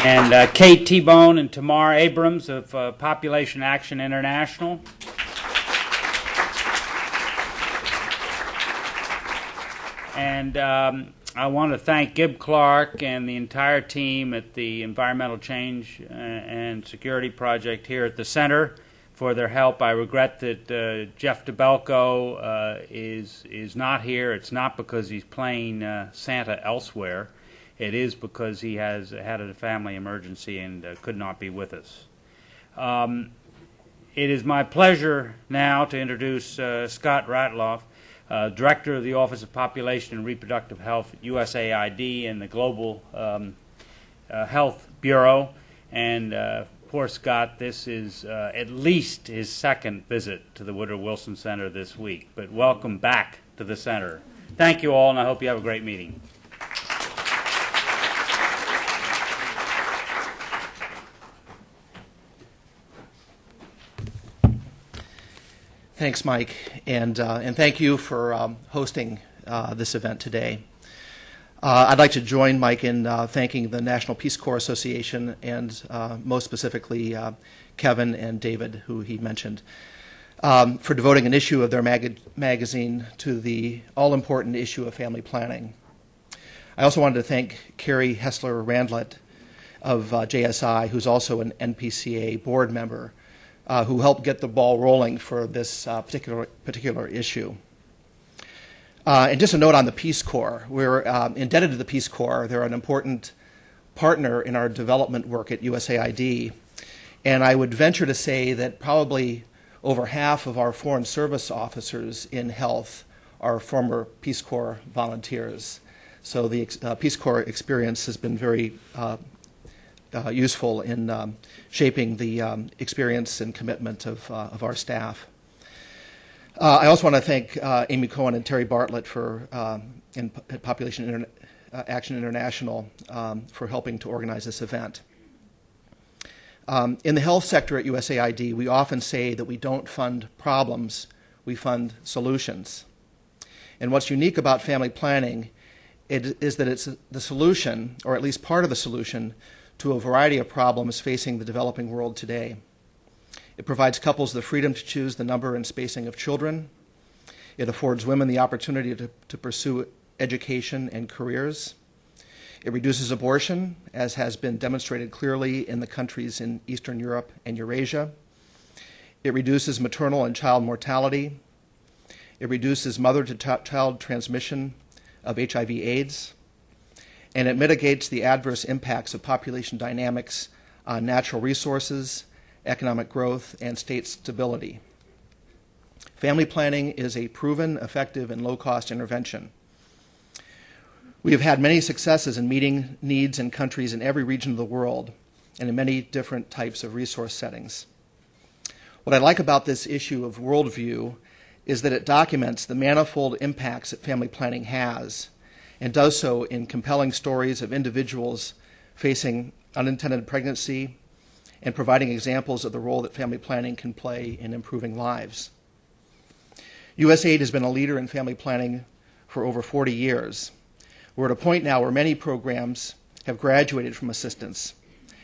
and Kate T-Bone and Tamar Abrams of Population Action International. And I want to thank Gib Clark and the entire team at the Environmental Change and Security Project here at the Center for their help. I regret that Jeff DeBelco is not here. It's not because he's playing Santa elsewhere. It is because he has had a family emergency and could not be with us. It is my pleasure now to introduce Scott Radloff, Director of the Office of Population and Reproductive Health at USAID and the Global Health Bureau. And poor Scott, this is at least his second visit to the Woodrow Wilson Center this week. But welcome back to the Center. Thank you all, and I hope you have a great meeting. Thanks, Mike, and thank you for hosting this event today. I'd like to join Mike in thanking the National Peace Corps Association and most specifically Kevin and David, who he mentioned, for devoting an issue of their magazine to the all-important issue of family planning. I also wanted to thank Carrie Hessler-Randlett of JSI, who's also an NPCA board member, who helped get the ball rolling for this particular issue. And just a note on the Peace Corps. We're indebted to the Peace Corps. They're an important partner in our development work at USAID. And I would venture to say that probably over half of our foreign service officers in health are former Peace Corps volunteers. So the Peace Corps experience has been very useful in shaping the experience and commitment of our staff. I also want to thank Amy Cohen and Terry Bartlett for Population Action International for helping to organize this event. In the health sector at USAID, we often say that we don't fund problems, we fund solutions. And what's unique about family planning is that it's the solution, or at least part of the solution, to a variety of problems facing the developing world today. It provides couples the freedom to choose the number and spacing of children. It affords women the opportunity to pursue education and careers. It reduces abortion, as has been demonstrated clearly in the countries in Eastern Europe and Eurasia. It reduces maternal and child mortality. It reduces mother-to-child transmission of HIV/AIDS. And it mitigates the adverse impacts of population dynamics on natural resources, economic growth, and state stability. Family planning is a proven, effective, and low-cost intervention. We have had many successes in meeting needs in countries in every region of the world and in many different types of resource settings. What I like about this issue of WorldView is that it documents the manifold impacts that family planning has, and does so in compelling stories of individuals facing unintended pregnancy and providing examples of the role that family planning can play in improving lives. USAID has been a leader in family planning for over 40 years. We're at a point now where many programs have graduated from assistance.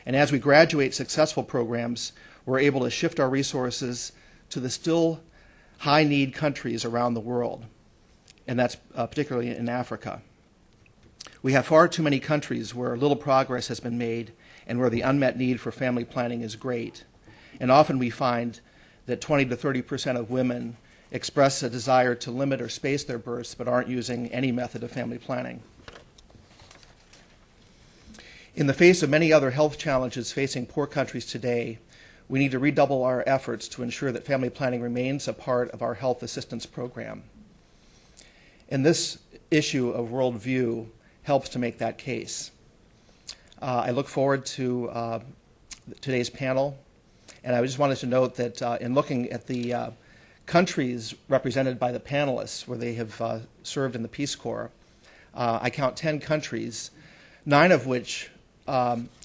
And as we graduate successful programs, we're able to shift our resources to the still high-need countries around the world, and that's particularly in Africa. We have far too many countries where little progress has been made and where the unmet need for family planning is great. And often we find that 20 to 30% of women express a desire to limit or space their births but aren't using any method of family planning. In the face of many other health challenges facing poor countries today, we need to redouble our efforts to ensure that family planning remains a part of our health assistance program. And this issue of WorldView helps to make that case. I look forward to today's panel, and I just wanted to note that in looking at the countries represented by the panelists where they have served in the Peace Corps, I count 10 countries, 9 of which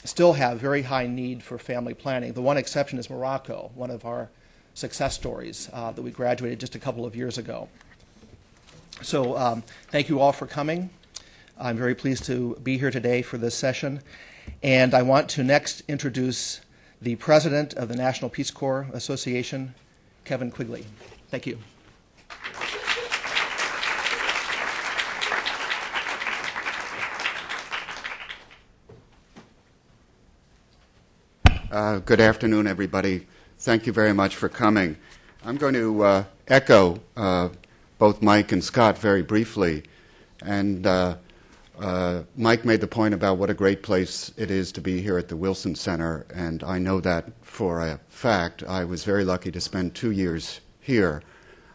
still have very high need for family planning. The one exception is Morocco, one of our success stories that we graduated just a couple of years ago. So thank you all for coming. I'm very pleased to be here today for this session. And I want to next introduce the President of the National Peace Corps Association, Kevin Quigley. Thank you. Good afternoon, everybody. Thank you very much for coming. I'm going to echo both Mike and Scott very briefly. And Mike made the point about what a great place it is to be here at the Wilson Center, and I know that for a fact. I was very lucky to spend 2 years here,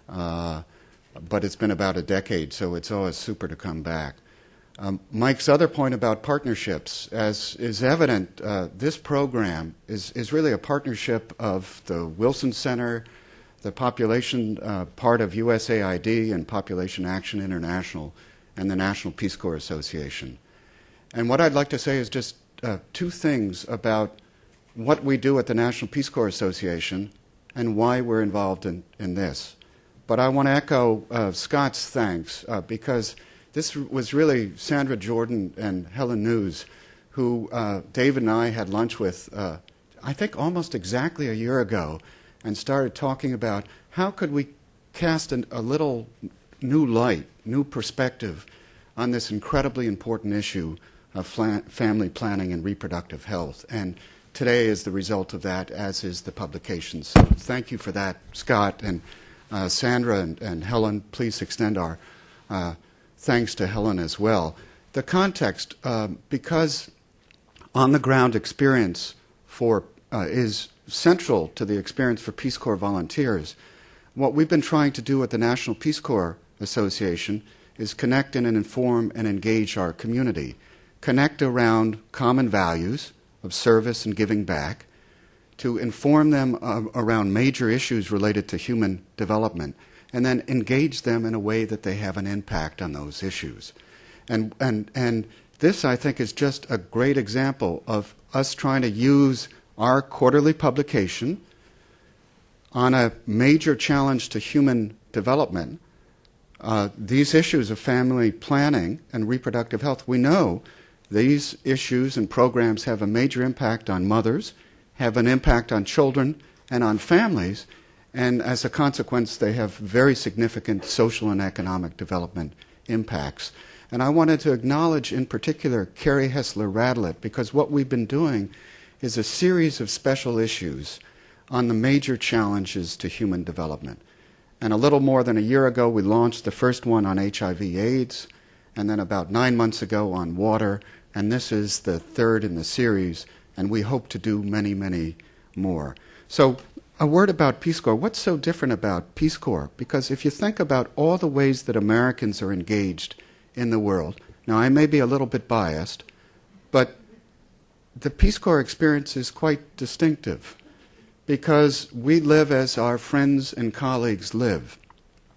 but it's been about a decade, so it's always super to come back. Mike's other point about partnerships, as is evident, this program is really a partnership of the Wilson Center, the population part of USAID and Population Action International, and the National Peace Corps Association. And what I'd like to say is just two things about what we do at the National Peace Corps Association and why we're involved in this. But I want to echo Scott's thanks because this was really Sandra Jordan and Helen News, who David and I had lunch with, I think almost exactly a year ago, and started talking about how could we cast a little new light, new perspective on this incredibly important issue of family planning and reproductive health. And today is the result of that, as is the publication. So thank you for that, Scott and Sandra and Helen. Please extend our thanks to Helen as well. The context, because on-the-ground experience is central to the experience for Peace Corps volunteers, what we've been trying to do at the National Peace Corps Association is connect and inform and engage our community. Connect around common values of service and giving back, to inform them around major issues related to human development, and then engage them in a way that they have an impact on those issues. And this, I think, is just a great example of us trying to use our quarterly publication on a major challenge to human development, these issues of family planning and reproductive health. We know these issues and programs have a major impact on mothers, have an impact on children and on families, and as a consequence, they have very significant social and economic development impacts. And I wanted to acknowledge in particular Carrie Hessler-Radlett, because what we've been doing is a series of special issues on the major challenges to human development. And a little more than a year ago, we launched the first one on HIV/AIDS, and then about 9 months ago on water, and this is the third in the series, and we hope to do many, many more. So a word about Peace Corps. What's so different about Peace Corps? Because if you think about all the ways that Americans are engaged in the world, now I may be a little bit biased, but the Peace Corps experience is quite distinctive because we live as our friends and colleagues live.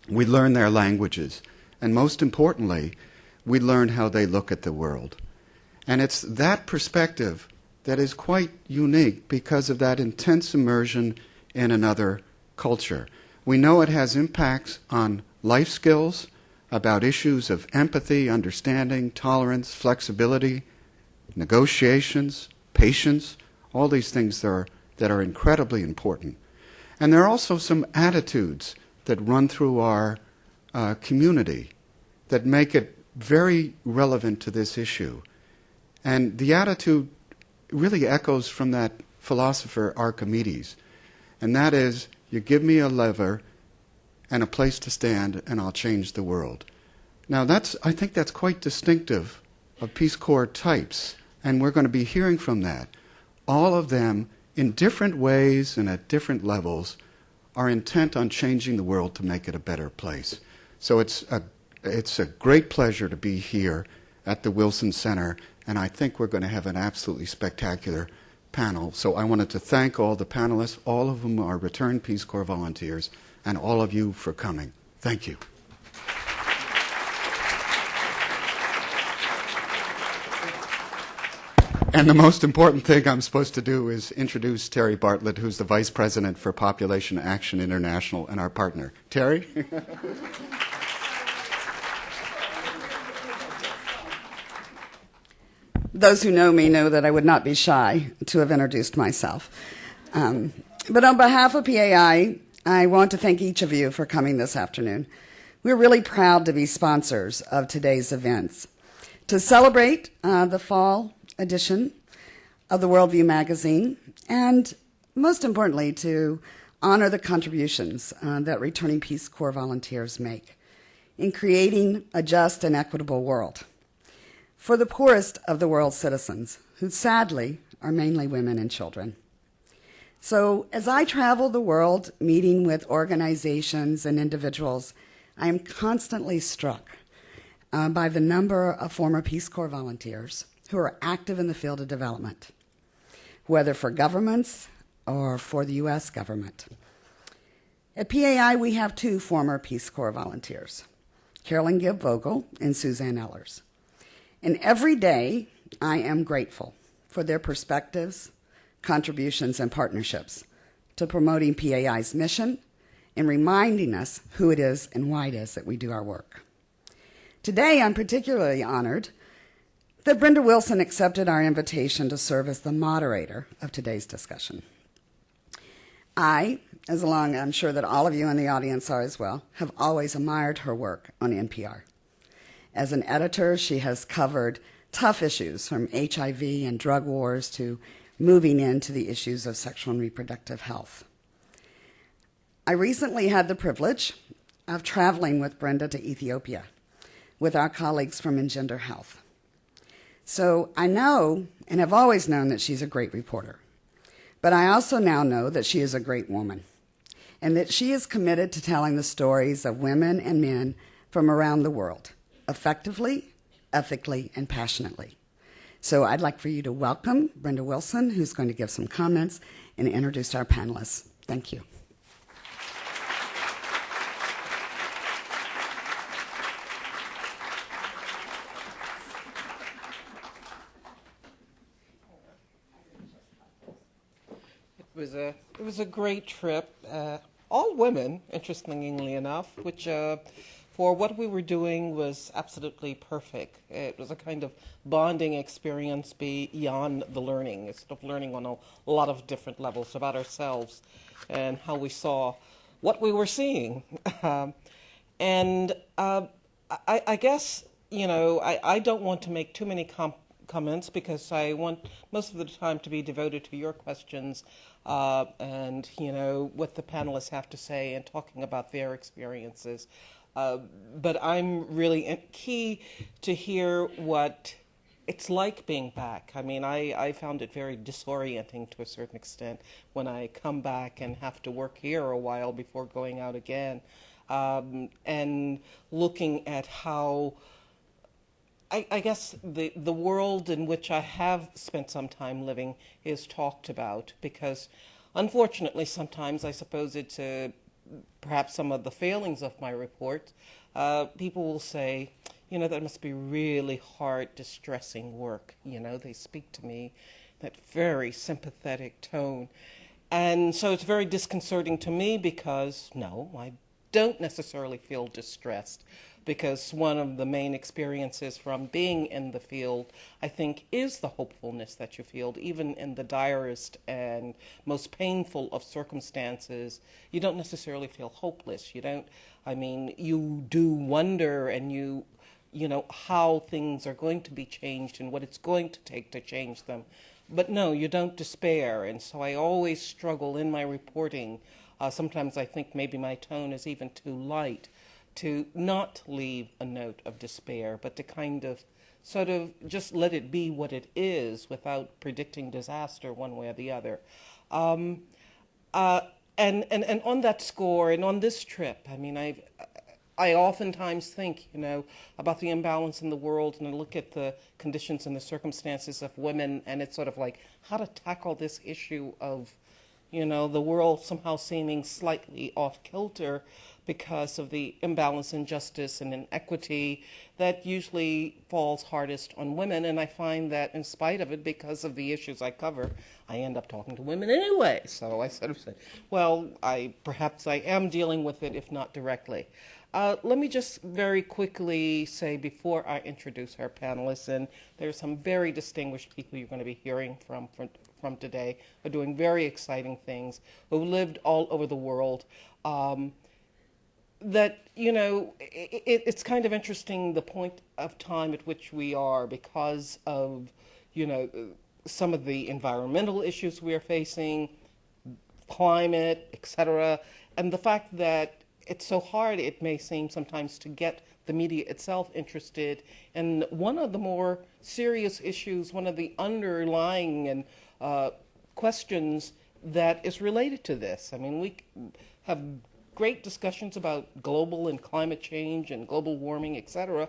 We learn their languages, and most importantly, we learn how they look at the world. And it's that perspective that is quite unique because of that intense immersion in another culture. We know it has impacts on life skills, about issues of empathy, understanding, tolerance, flexibility, negotiations, patience, all these things that are incredibly important. And there are also some attitudes that run through our community that make it very relevant to this issue. And the attitude really echoes from that philosopher Archimedes. And that is, you give me a lever and a place to stand, and I'll change the world. Now, I think that's quite distinctive of Peace Corps types, and we're going to be hearing from that. All of them, in different ways and at different levels, are intent on changing the world to make it a better place. So it's a great pleasure to be here at the Wilson Center, and I think we're going to have an absolutely spectacular panel. So I wanted to thank all the panelists, all of whom are returned Peace Corps volunteers, and all of you for coming. Thank you. And the most important thing I'm supposed to do is introduce Terry Bartlett, who's the Vice President for Population Action International and our partner. Terry? those who know me know that I would not be shy to have introduced myself. But on behalf of PAI, I want to thank each of you for coming this afternoon. We're really proud to be sponsors of today's events. To celebrate the fall edition of the WorldView magazine, and most importantly, to honor the contributions that returning Peace Corps volunteers make in creating a just and equitable world for the poorest of the world's citizens, who sadly are mainly women and children. So as I travel the world meeting with organizations and individuals, I am constantly struck by the number of former Peace Corps volunteers who are active in the field of development, whether for governments or for the U.S. government. At PAI, we have 2 former Peace Corps volunteers, Carolyn Gibb Vogel and Suzanne Ellers. And every day, I am grateful for their perspectives, contributions, and partnerships to promoting PAI's mission and reminding us who it is and why it is that we do our work. Today, I'm particularly honored that Brenda Wilson accepted our invitation to serve as the moderator of today's discussion. I, as long I'm sure that all of you in the audience are as well, have always admired her work on NPR. As an editor, she has covered tough issues from HIV and drug wars to moving into the issues of sexual and reproductive health. I recently had the privilege of traveling with Brenda to Ethiopia with our colleagues from Engender Health. So I know and have always known that she's a great reporter, but I also now know that she is a great woman and that she is committed to telling the stories of women and men from around the world, effectively, ethically, and passionately. So I'd like for you to welcome Brenda Wilson, who's going to give some comments and introduce our panelists. Thank you. It was a great trip. All women, interestingly enough, which for what we were doing was absolutely perfect. It was a kind of bonding experience beyond the learning. It's sort of learning on a lot of different levels about ourselves and how we saw what we were seeing. I guess, I don't want to make too many comments because I want most of the time to be devoted to your questions and what the panelists have to say and talking about their experiences. But I'm really key to hear what it's like being back. I mean, I found it very disorienting to a certain extent when I come back and have to work here a while before going out again, and looking at how I guess the world in which I have spent some time living is talked about, because unfortunately sometimes, I suppose it's perhaps some of the failings of my report, people will say, that must be really hard, distressing work. They speak to me that very sympathetic tone. And so it's very disconcerting to me because, no, I don't necessarily feel distressed, because one of the main experiences from being in the field, I think, is the hopefulness that you feel. Even in the direst and most painful of circumstances, you don't necessarily feel hopeless. You do wonder, and you know how things are going to be changed and what it's going to take to change them. But no, you don't despair. And so I always struggle in my reporting. Sometimes I think maybe my tone is even too light, to not leave a note of despair, but to kind of sort of just let it be what it is without predicting disaster one way or the other. And on that score and on this trip, I oftentimes think, about the imbalance in the world, and I look at the conditions and the circumstances of women, and it's sort of like how to tackle this issue of, the world somehow seeming slightly off kilter because of the imbalance, injustice, and inequity that usually falls hardest on women. And I find that in spite of it, because of the issues I cover, I end up talking to women anyway. So I sort of say, well, perhaps I am dealing with it, if not directly. Let me just very quickly say before I introduce our panelists, and there's some very distinguished people you're going to be hearing from today, who are doing very exciting things, who lived all over the world. That, you know, it's kind of interesting the point of time at which we are because of, you know, some of the environmental issues we are facing, climate, etc., and the fact that it's so hard, it may seem sometimes, to get the media itself interested in one of the more serious issues, one of the underlying and questions that is related to this. I mean, we have great discussions about global and climate change and global warming, etc.,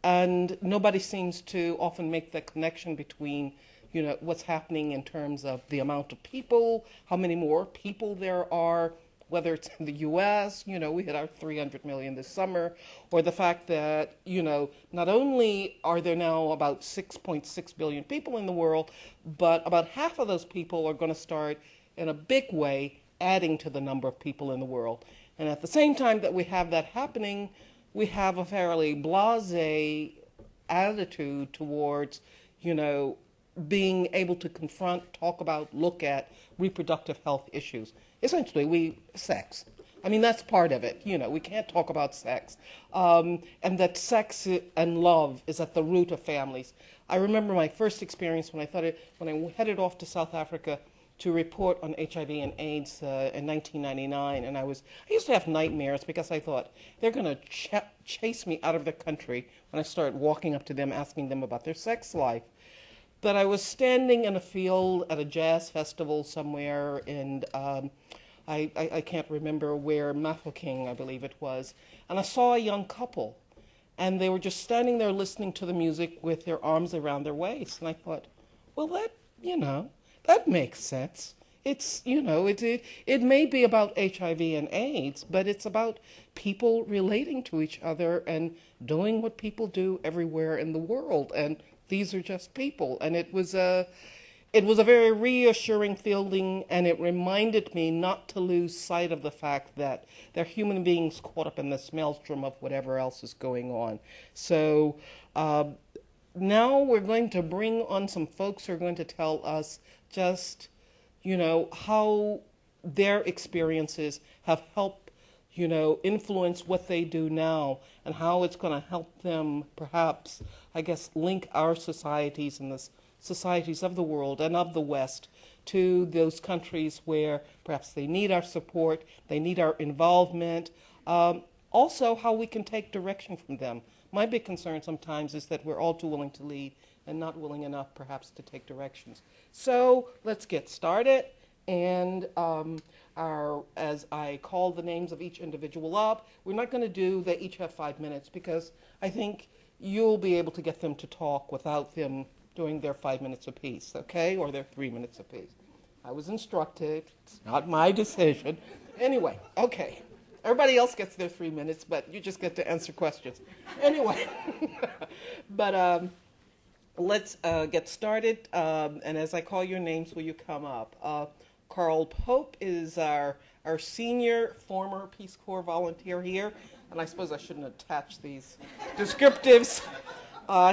and nobody seems to often make that connection between, you know, what's happening in terms of the amount of people, how many more people there are, whether it's in the U.S., you know, we hit our 300 million this summer, or the fact that, you know, not only are there now about 6.6 billion people in the world, but about half of those people are going to start in a big way adding to the number of people in the world. And at the same time that we have that happening, we have a fairly blasé attitude towards, you know, being able to confront, talk about, look at reproductive health issues. Essentially, sex. I mean, that's part of it. You know, we can't talk about sex. And that sex and love is at the root of families. I remember my first experience when I headed off to South Africa to report on HIV and AIDS in 1999, and I used to have nightmares because I thought they're going to chase me out of the country when I started walking up to them asking them about their sex life. But I was standing in a field at a jazz festival somewhere, and I can't remember where, Mafeking, I believe it was, and I saw a young couple, and they were just standing there listening to the music with their arms around their waist, and I thought, well, that makes sense. It's, you know, it may be about HIV and AIDS, but it's about people relating to each other and doing what people do everywhere in the world, and these are just people. And it was a very reassuring feeling, and it reminded me not to lose sight of the fact that they're human beings caught up in this maelstrom of whatever else is going on. So now we're going to bring on some folks who are going to tell us just, you know, how their experiences have helped, you know, influence what they do now, and how it's going to help them perhaps, I guess, link our societies and the societies of the world and of the West to those countries where perhaps they need our support, they need our involvement, also how we can take direction from them. My big concern sometimes is that we're all too willing to lead and not willing enough perhaps to take directions. So let's get started, and as I call the names of each individual up, we're not going to do, they each have 5 minutes, because I think you'll be able to get them to talk without them doing their 5 minutes apiece, okay, or their 3 minutes apiece. I was instructed, it's not my decision. Anyway, okay, everybody else gets their 3 minutes, but you just get to answer questions. Anyway, but let's get started, and as I call your names, will you come up? Carl Pope is our senior former Peace Corps volunteer here, and I suppose I shouldn't attach these descriptives.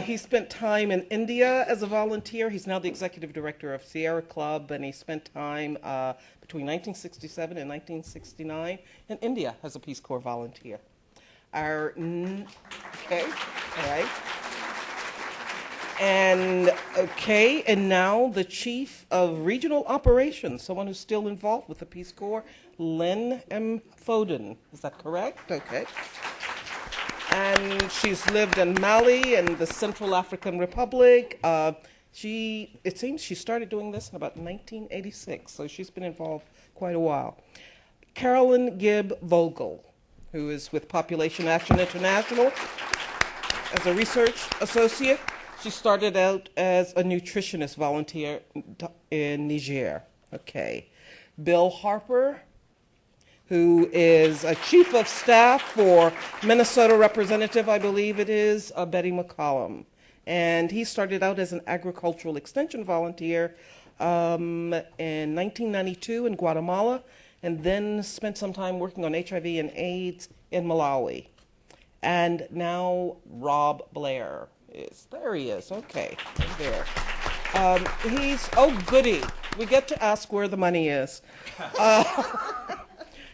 He spent time in India as a volunteer. He's now the executive director of Sierra Club, and he spent time between 1967 and 1969 in India as a Peace Corps volunteer. Okay, all right. And now the chief of regional operations, someone who's still involved with the Peace Corps, Lynn M. Foden. Is that correct? Okay. And she's lived in Mali and the Central African Republic. It seems she started doing this in about 1986, so she's been involved quite a while. Carolyn Gibb Vogel, who is with Population Action International as a research associate. She started out as a nutritionist volunteer in Niger. Okay. Bill Harper, who is a chief of staff for Minnesota Representative, I believe it is, Betty McCollum. And he started out as an agricultural extension volunteer in 1992 in Guatemala, and then spent some time working on HIV and AIDS in Malawi. And now Rob Blair is, there he is, okay, right there. Oh goody, we get to ask where the money is.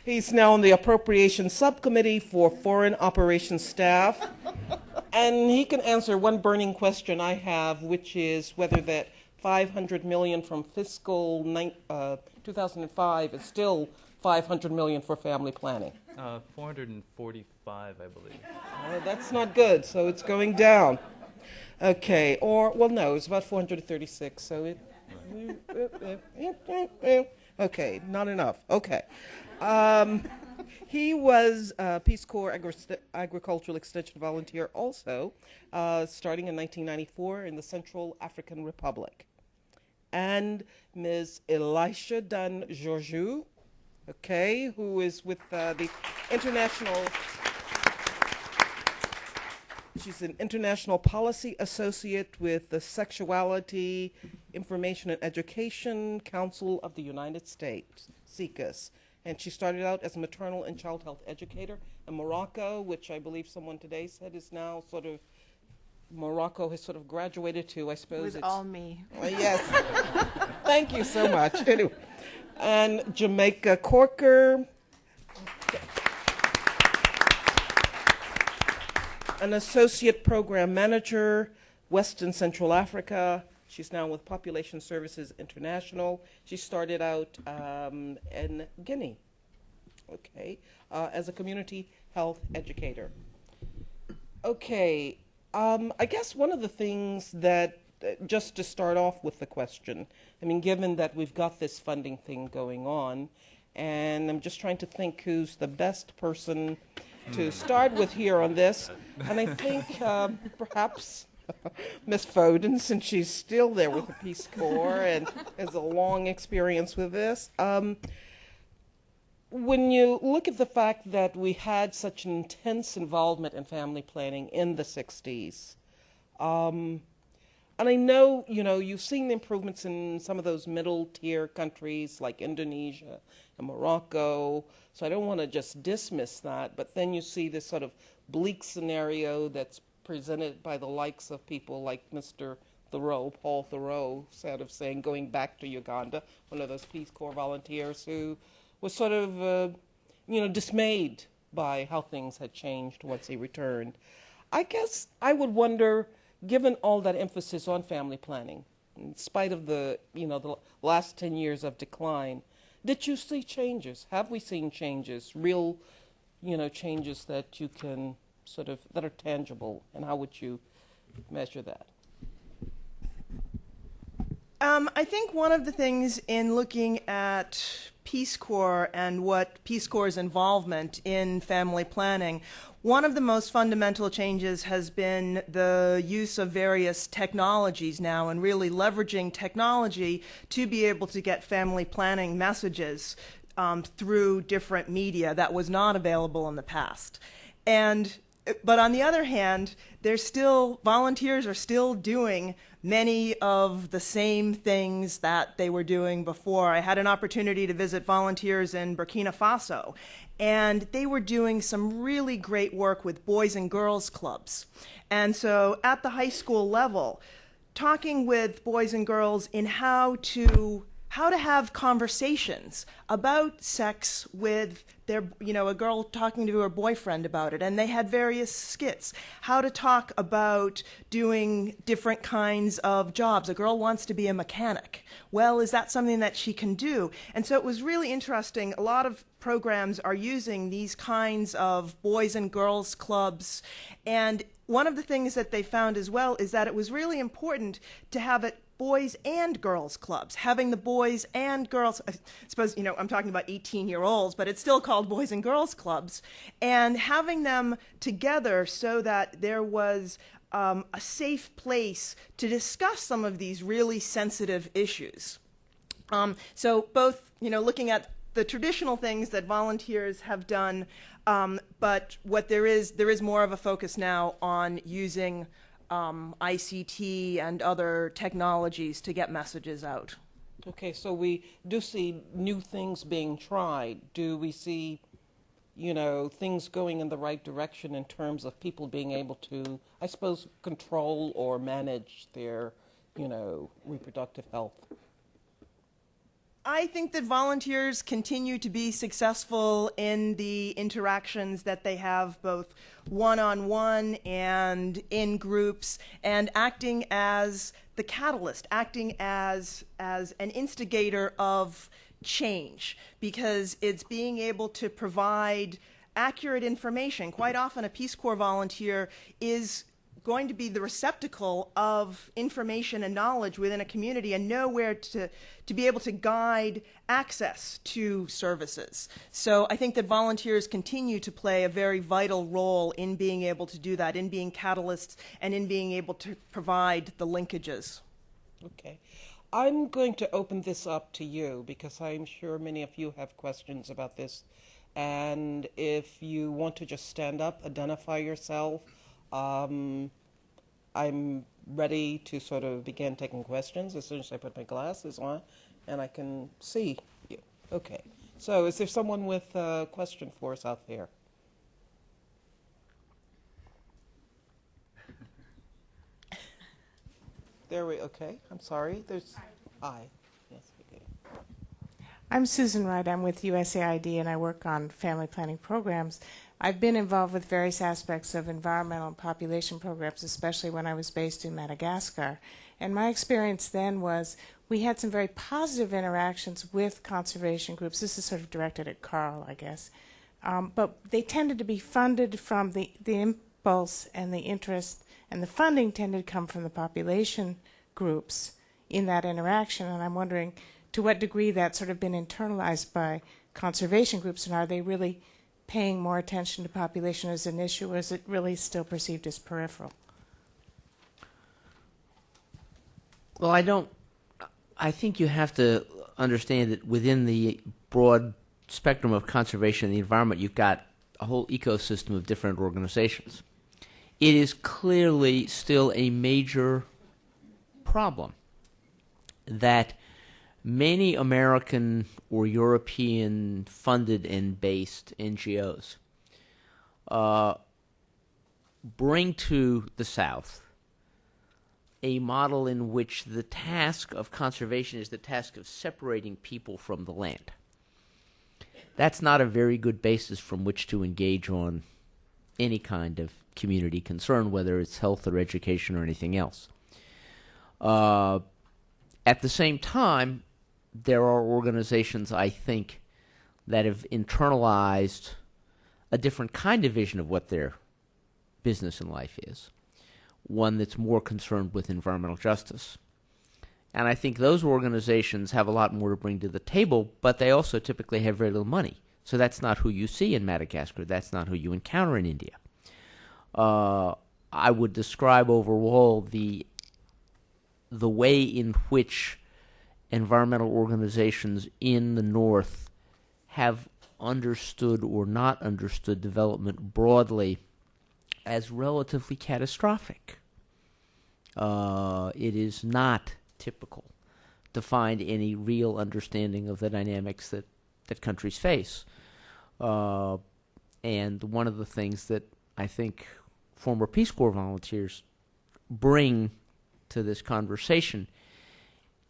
He's now on the Appropriations Subcommittee for Foreign Operations Staff. And he can answer one burning question I have, which is whether that $500 million from fiscal 2005 is still $500 million for family planning. 445, I believe. That's not good, so it's going down. Okay, or, well, no, it's about 436, so it... Okay, not enough. Okay. He was a Peace Corps agricultural extension volunteer also, starting in 1994 in the Central African Republic. And Ms. Elisha Dunn Georgiou, okay, who is with the International... She's an International Policy Associate with the Sexuality, Information, and Education Council of the United States, SICUS. And she started out as a maternal and child health educator in Morocco, which I believe someone today said is now sort of, Morocco has sort of graduated to, I suppose. It was all me. Yes. Thank you so much. Anyway. And Jamaica Corker, an associate program manager, Western Central Africa. She's now with Population Services International. She started out in Guinea, okay, as a community health educator. Okay, I guess one of the things that, just to start off with the question, I mean, given that we've got this funding thing going on, and I'm just trying to think who's the best person to start with here on this, and I think perhaps Ms. Foden, since she's still there with the Peace Corps and has a long experience with this. When you look at the fact that we had such an intense involvement in family planning in the 60s, and I know, you know, you've seen the improvements in some of those middle-tier countries like Indonesia and Morocco, so I don't want to just dismiss that, but then you see this sort of bleak scenario that's presented by the likes of people like Mr. Thoreau, Paul Thoreau, sort of saying, going back to Uganda, one of those Peace Corps volunteers who was sort of, you know, dismayed by how things had changed once he returned. I guess I would wonder, given all that emphasis on family planning, in spite of the, you know, the last 10 years of decline, did you see changes? Have we seen changes, real, you know, changes that you can sort of, that are tangible, and how would you measure that? I think one of the things in looking at Peace Corps and what Peace Corps' involvement in family planning, one of the most fundamental changes has been the use of various technologies now, and really leveraging technology to be able to get family planning messages through different media that was not available in the past. But on the other hand, volunteers are still doing many of the same things that they were doing before. I had an opportunity to visit volunteers in Burkina Faso, and they were doing some really great work with boys and girls clubs. And so at the high school level, talking with boys and girls in how to have conversations about sex with their, you know, a girl talking to her boyfriend about it, and they had various skits. How to talk about doing different kinds of jobs. A girl wants to be a mechanic. Well, is that something that she can do? And so it was really interesting. A lot of programs are using these kinds of boys and girls clubs, and one of the things that they found as well is that it was really important to have it boys and girls clubs, having the boys and girls, I suppose, you know, I'm talking about 18-year-olds, but it's still called boys and girls clubs, and having them together so that there was a safe place to discuss some of these really sensitive issues. So both, you know, looking at the traditional things that volunteers have done, but what there is more of a focus now on using ICT and other technologies to get messages out. Okay, so we do see new things being tried. Do we see things going in the right direction in terms of people being able to, I suppose, control or manage their, reproductive health? I think that volunteers continue to be successful in the interactions that they have, both one-on-one and in groups, and acting as the catalyst, acting as an instigator of change, because it's being able to provide accurate information. Quite often a Peace Corps volunteer is going to be the receptacle of information and knowledge within a community and know where to be able to guide access to services. So I think that volunteers continue to play a very vital role in being able to do that, in being catalysts and in being able to provide the linkages. Okay. I'm going to open this up to you because I'm sure many of you have questions about this. And if you want to just stand up, identify yourself, I'm ready to sort of begin taking questions as soon as I put my glasses on and I can see you. Okay. So is there someone with a question for us out there? Okay. I'm sorry. There's I. Yes, okay. I'm Susan Wright. I'm with USAID and I work on family planning programs. I've been involved with various aspects of environmental and population programs, especially when I was based in Madagascar. And my experience then was we had some very positive interactions with conservation groups. This is sort of directed at Carl, I guess. But they tended to be funded from the impulse and the interest, and the funding tended to come from the population groups in that interaction. And I'm wondering to what degree that's sort of been internalized by conservation groups, and are they really paying more attention to population as an issue, or is it really still perceived as peripheral? Well, I think you have to understand that within the broad spectrum of conservation and the environment, you've got a whole ecosystem of different organizations. It is clearly still a major problem that many American or European funded and based NGOs bring to the South a model in which the task of conservation is the task of separating people from the land. That's not a very good basis from which to engage on any kind of community concern, whether it's health or education or anything else. At the same time, there are organizations, I think, that have internalized a different kind of vision of what their business in life is, one that's more concerned with environmental justice. And I think those organizations have a lot more to bring to the table, but they also typically have very little money. So that's not who you see in Madagascar. That's not who you encounter in India. I would describe overall the way in which environmental organizations in the North have understood or not understood development broadly as relatively catastrophic. It is not typical to find any real understanding of the dynamics that countries face. And one of the things that I think former Peace Corps volunteers bring to this conversation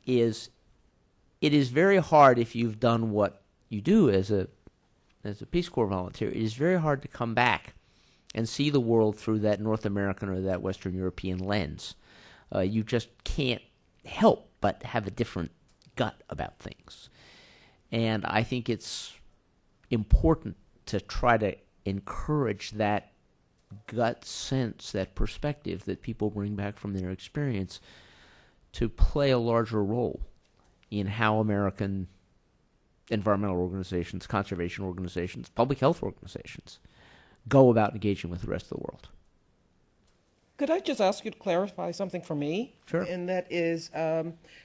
is it is very hard, if you've done what you do as a Peace Corps volunteer, it is very hard to come back and see the world through that North American or that Western European lens. You just can't help but have a different gut about things. And I think it's important to try to encourage that gut sense, that perspective that people bring back from their experience to play a larger role in how American environmental organizations, conservation organizations, public health organizations go about engaging with the rest of the world. Could I just ask you to clarify something for me? Sure. And that is,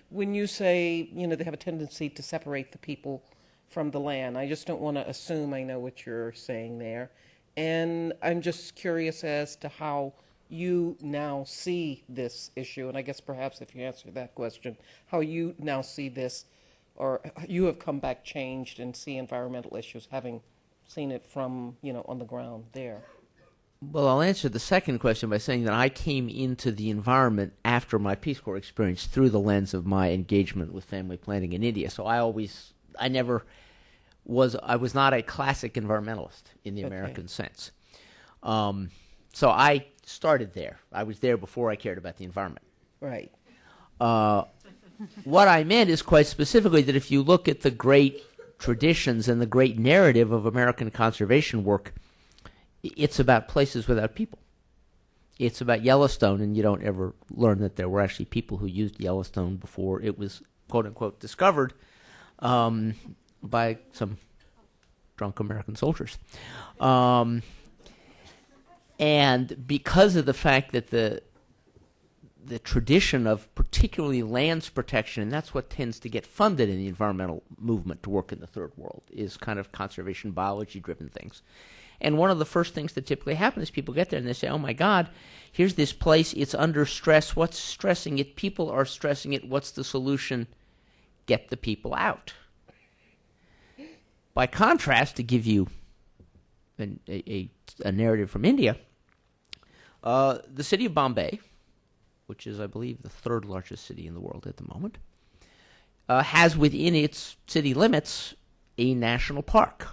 when you say, they have a tendency to separate the people from the land, I just don't want to assume I know what you're saying there. And I'm just curious as to how you now see this issue, and I guess perhaps if you answer that question, how you now see this, or you have come back changed and see environmental issues having seen it from, on the ground there. Well, I'll answer the second question by saying that I came into the environment after my Peace Corps experience through the lens of my engagement with family planning in India. So I was not a classic environmentalist in the American sense. So I started there. I was there before I cared about the environment. Right. What I meant is quite specifically that if you look at the great traditions and the great narrative of American conservation work, it's about places without people. It's about Yellowstone, and you don't ever learn that there were actually people who used Yellowstone before it was, quote-unquote, discovered by some drunk American soldiers. And because of the fact that the tradition of particularly lands protection, and that's what tends to get funded in the environmental movement to work in the third world, is kind of conservation biology-driven things. And one of the first things that typically happen is people get there and they say, oh my God, here's this place, it's under stress. What's stressing it? People are stressing it. What's the solution? Get the people out. By contrast, to give you a narrative from India, the city of Bombay, which is, I believe, the third largest city in the world at the moment, has within its city limits a national park.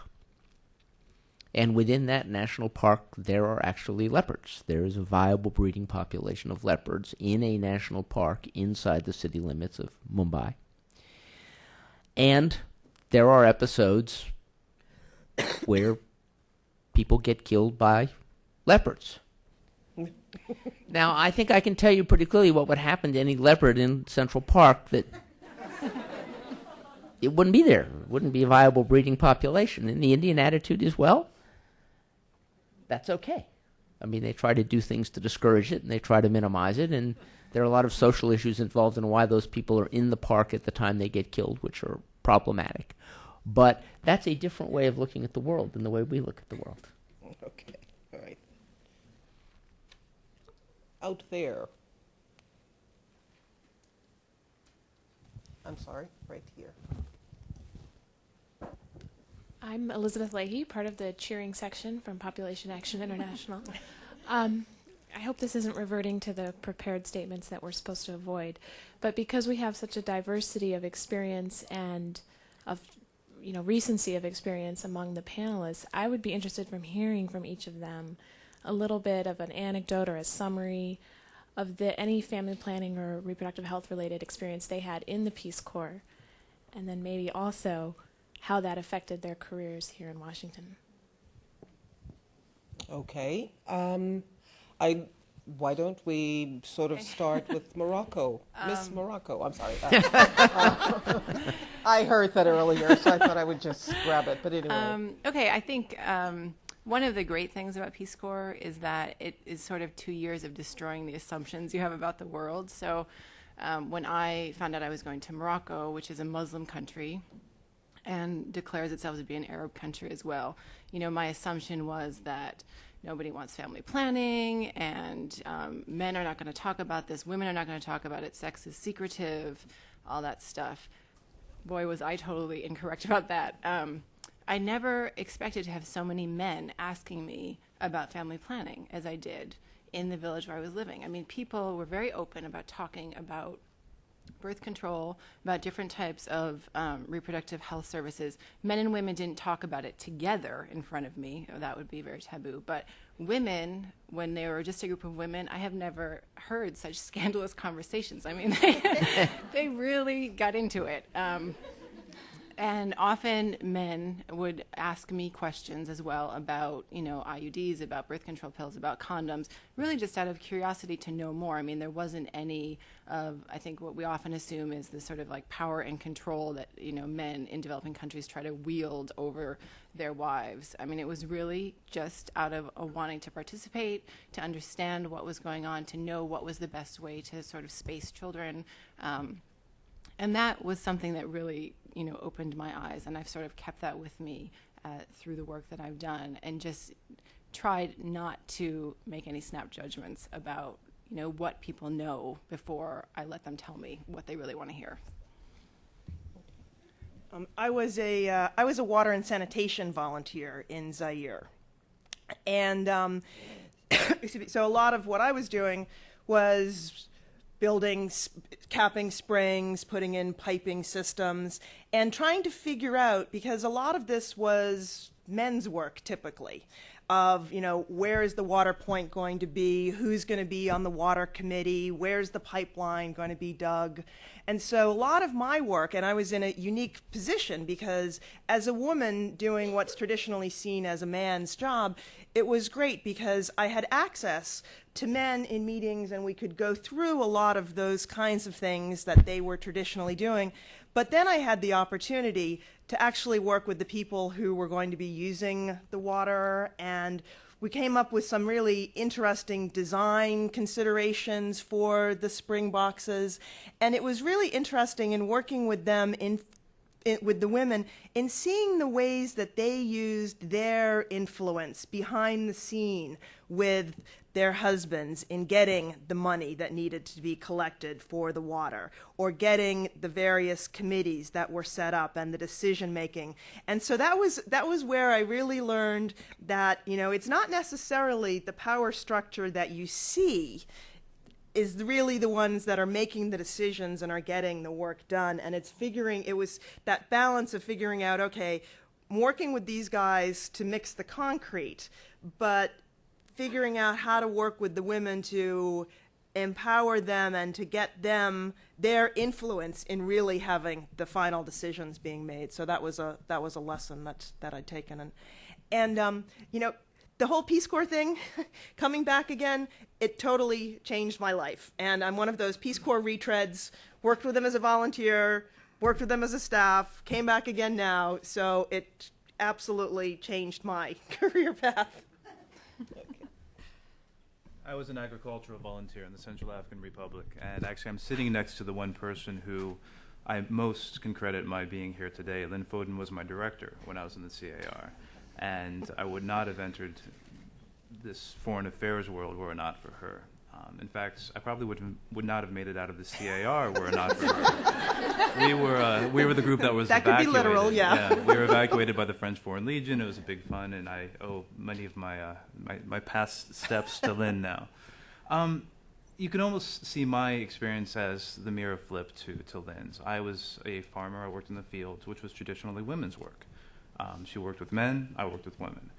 And within that national park, there are actually leopards. There is a viable breeding population of leopards in a national park inside the city limits of Mumbai. And there are episodes where people get killed by leopards. Now, I think I can tell you pretty clearly what would happen to any leopard in Central Park, that it wouldn't be there. It wouldn't be a viable breeding population. And the Indian attitude is, well, that's okay. I mean, they try to do things to discourage it, and they try to minimize it, and there are a lot of social issues involved in why those people are in the park at the time they get killed, which are problematic. But that's a different way of looking at the world than the way we look at the world. Okay, all right. Out there. I'm sorry, right here. I'm Elizabeth Leahy, part of the cheering section from Population Action International. I hope this isn't reverting to the prepared statements that we're supposed to avoid, but because we have such a diversity of experience and of recency of experience among the panelists, I would be interested from hearing from each of them a little bit of an anecdote or a summary of any family planning or reproductive health related experience they had in the Peace Corps, and then maybe also how that affected their careers here in Washington. Okay. Why don't we sort of start with Morocco? Miss Morocco, I'm sorry. I heard that earlier, so I thought I would just grab it, but anyway. Okay, I think one of the great things about Peace Corps is that it is sort of 2 years of destroying the assumptions you have about the world. So when I found out I was going to Morocco, which is a Muslim country, and declares itself to be an Arab country as well, my assumption was that nobody wants family planning, and men are not going to talk about this, women are not going to talk about it, sex is secretive, all that stuff. Boy, was I totally incorrect about that. I never expected to have so many men asking me about family planning as I did in the village where I was living. I mean, people were very open about talking about birth control, about different types of reproductive health services. Men and women didn't talk about it together in front of me. That would be very taboo. But women, when they were just a group of women, I have never heard such scandalous conversations. I mean, they really got into it. And often men would ask me questions as well about, IUDs, about birth control pills, about condoms, really just out of curiosity to know more. I mean, there wasn't any of, I think what we often assume is this sort of like power and control that, men in developing countries try to wield over their wives. I mean, it was really just out of a wanting to participate, to understand what was going on, to know what was the best way to sort of space children. And that was something that really, opened my eyes, and I've sort of kept that with me through the work that I've done, and just tried not to make any snap judgments about, what people know before I let them tell me what they really want to hear. I was a water and sanitation volunteer in Zaire, and excuse me, so a lot of what I was doing was building, capping springs, putting in piping systems, and trying to figure out, because a lot of this was men's work typically, of, you know, where is the water point going to be, who's going to be on the water committee, where's the pipeline going to be dug. And so a lot of my work, and I was in a unique position because as a woman doing what's traditionally seen as a man's job, it was great because I had access to men in meetings and we could go through a lot of those kinds of things that they were traditionally doing. But then I had the opportunity to actually work with the people who were going to be using the water, and we came up with some really interesting design considerations for the spring boxes. And it was really interesting in working with them with the women in seeing the ways that they used their influence behind the scene with their husbands in getting the money that needed to be collected for the water, or getting the various committees that were set up and the decision making. And so that was where I really learned that, you know, it's not necessarily the power structure that you see is really the ones that are making the decisions and are getting the work done. And it was that balance of figuring out, okay, I'm working with these guys to mix the concrete, but figuring out how to work with the women to empower them and to get them their influence in really having the final decisions being made. So that was a lesson that I'd taken. And you know, the whole Peace Corps thing, coming back again, it totally changed my life. And I'm one of those Peace Corps retreads, worked with them as a volunteer, worked with them as a staff, came back again now. So it absolutely changed my career path. I was an agricultural volunteer in the Central African Republic, and actually I'm sitting next to the one person who I most can credit my being here today. Lynn Foden was my director when I was in the CAR, and I would not have entered this foreign affairs world were it not for her. In fact, I probably would not have made it out of the CAR were it not for her. We were the group that was that evacuated. Could be literal, yeah. We were evacuated by the French Foreign Legion. It was a big fun, and I owe many of my past steps to Lynn now. You can almost see my experience as the mirror flip to Lynn's. I was a farmer. I worked in the fields, which was traditionally women's work. She worked with men. I worked with women.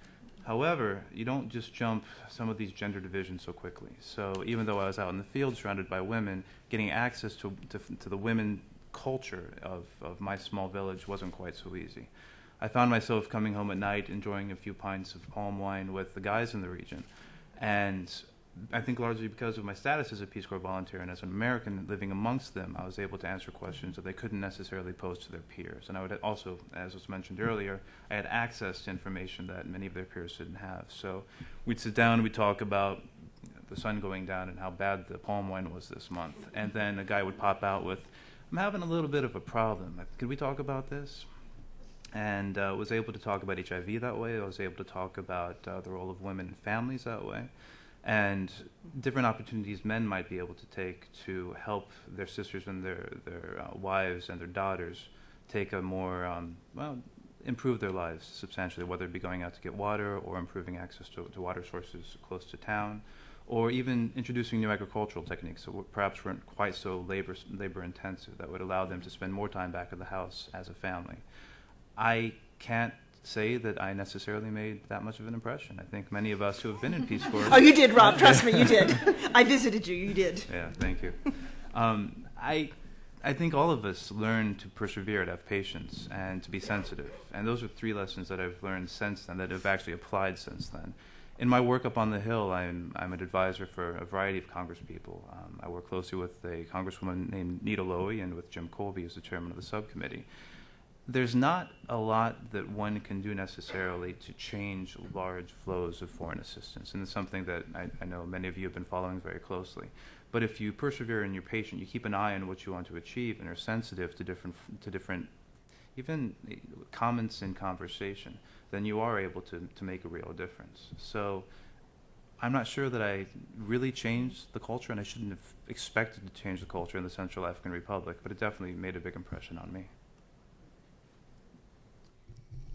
However, you don't just jump some of these gender divisions so quickly. So even though I was out in the field surrounded by women, getting access to the women culture of my small village wasn't quite so easy. I found myself coming home at night enjoying a few pints of palm wine with the guys in the region. And I think largely because of my status as a Peace Corps volunteer and as an American living amongst them, I was able to answer questions that they couldn't necessarily pose to their peers. And I would also, as was mentioned earlier, I had access to information that many of their peers didn't have. So we'd sit down and we'd talk about the sun going down and how bad the palm wine was this month. And then a guy would pop out with, I'm having a little bit of a problem. Could we talk about this? And was able to talk about HIV that way. I was able to talk about the role of women in families that way. And different opportunities men might be able to take to help their sisters and their wives and their daughters take a more, improve their lives substantially, whether it be going out to get water or improving access to water sources close to town, or even introducing new agricultural techniques that perhaps weren't quite so labor intensive that would allow them to spend more time back at the house as a family. I can't say that I necessarily made that much of an impression. I think many of us who have been in Peace Corps... Oh, you did, Rob. Trust me, you did. I visited you. You did. Yeah, thank you. I think all of us learn to persevere, to have patience, and to be sensitive. And those are three lessons that I've learned since then, that have actually applied since then. In my work up on the Hill, I'm an advisor for a variety of congresspeople. I work closely with a congresswoman named Nita Lowey and with Jim Colby as the chairman of the subcommittee. There's not a lot that one can do necessarily to change large flows of foreign assistance, and it's something that I know many of you have been following very closely. But if you persevere and you're patient, you keep an eye on what you want to achieve and are sensitive to different even comments in conversation, then you are able to make a real difference. So I'm not sure that I really changed the culture, and I shouldn't have expected to change the culture in the Central African Republic, but it definitely made a big impression on me.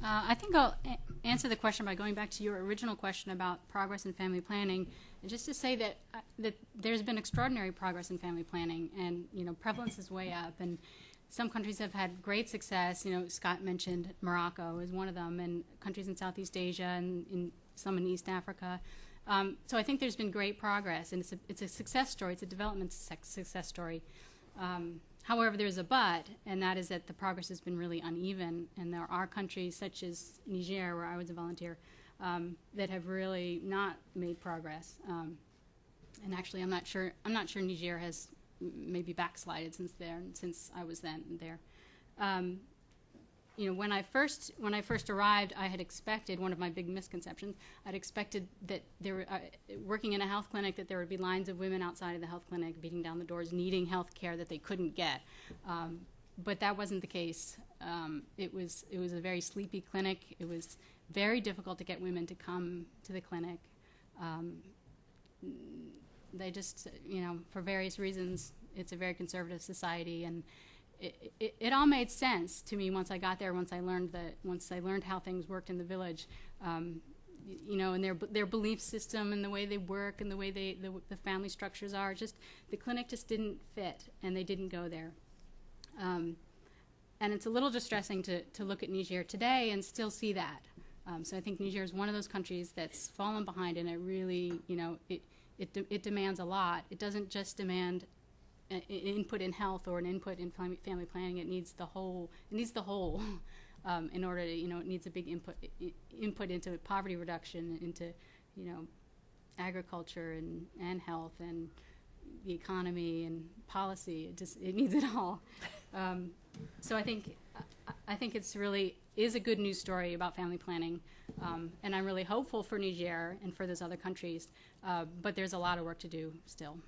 I think I'll answer the question by going back to your original question about progress in family planning, and just to say that that there's been extraordinary progress in family planning, and prevalence is way up, and some countries have had great success. Scott mentioned Morocco is one of them, and countries in Southeast Asia and some in East Africa. So I think there's been great progress, and it's a success story. It's a development success story. However, there's a but, and that is that the progress has been really uneven, and there are countries such as Niger, where I was a volunteer, that have really not made progress. And actually, I'm not sure Niger has maybe backslided since I was then there. When I first arrived, I had expected, one of my big misconceptions, I'd expected that there were, working in a health clinic, that there would be lines of women outside of the health clinic beating down the doors, needing health care that they couldn't get. But that wasn't the case. It was a very sleepy clinic. It was very difficult to get women to come to the clinic. They just, for various reasons, it's a very conservative society, and it all made sense to me once I got there. Once I learned how things worked in the village, and their belief system and the way they work and the way the family structures are. Just the clinic just didn't fit, and they didn't go there. And it's a little distressing to look at Niger today and still see that. So I think Niger is one of those countries that's fallen behind, and it really, it demands a lot. It doesn't just demand an input in health or an input in family planning. It needs the whole. It needs the whole in order to, it needs a big input into poverty reduction, into, agriculture and health and the economy and policy. It needs it all. So I think it's really is a good news story about family planning, and I'm really hopeful for Niger and for those other countries. But there's a lot of work to do still.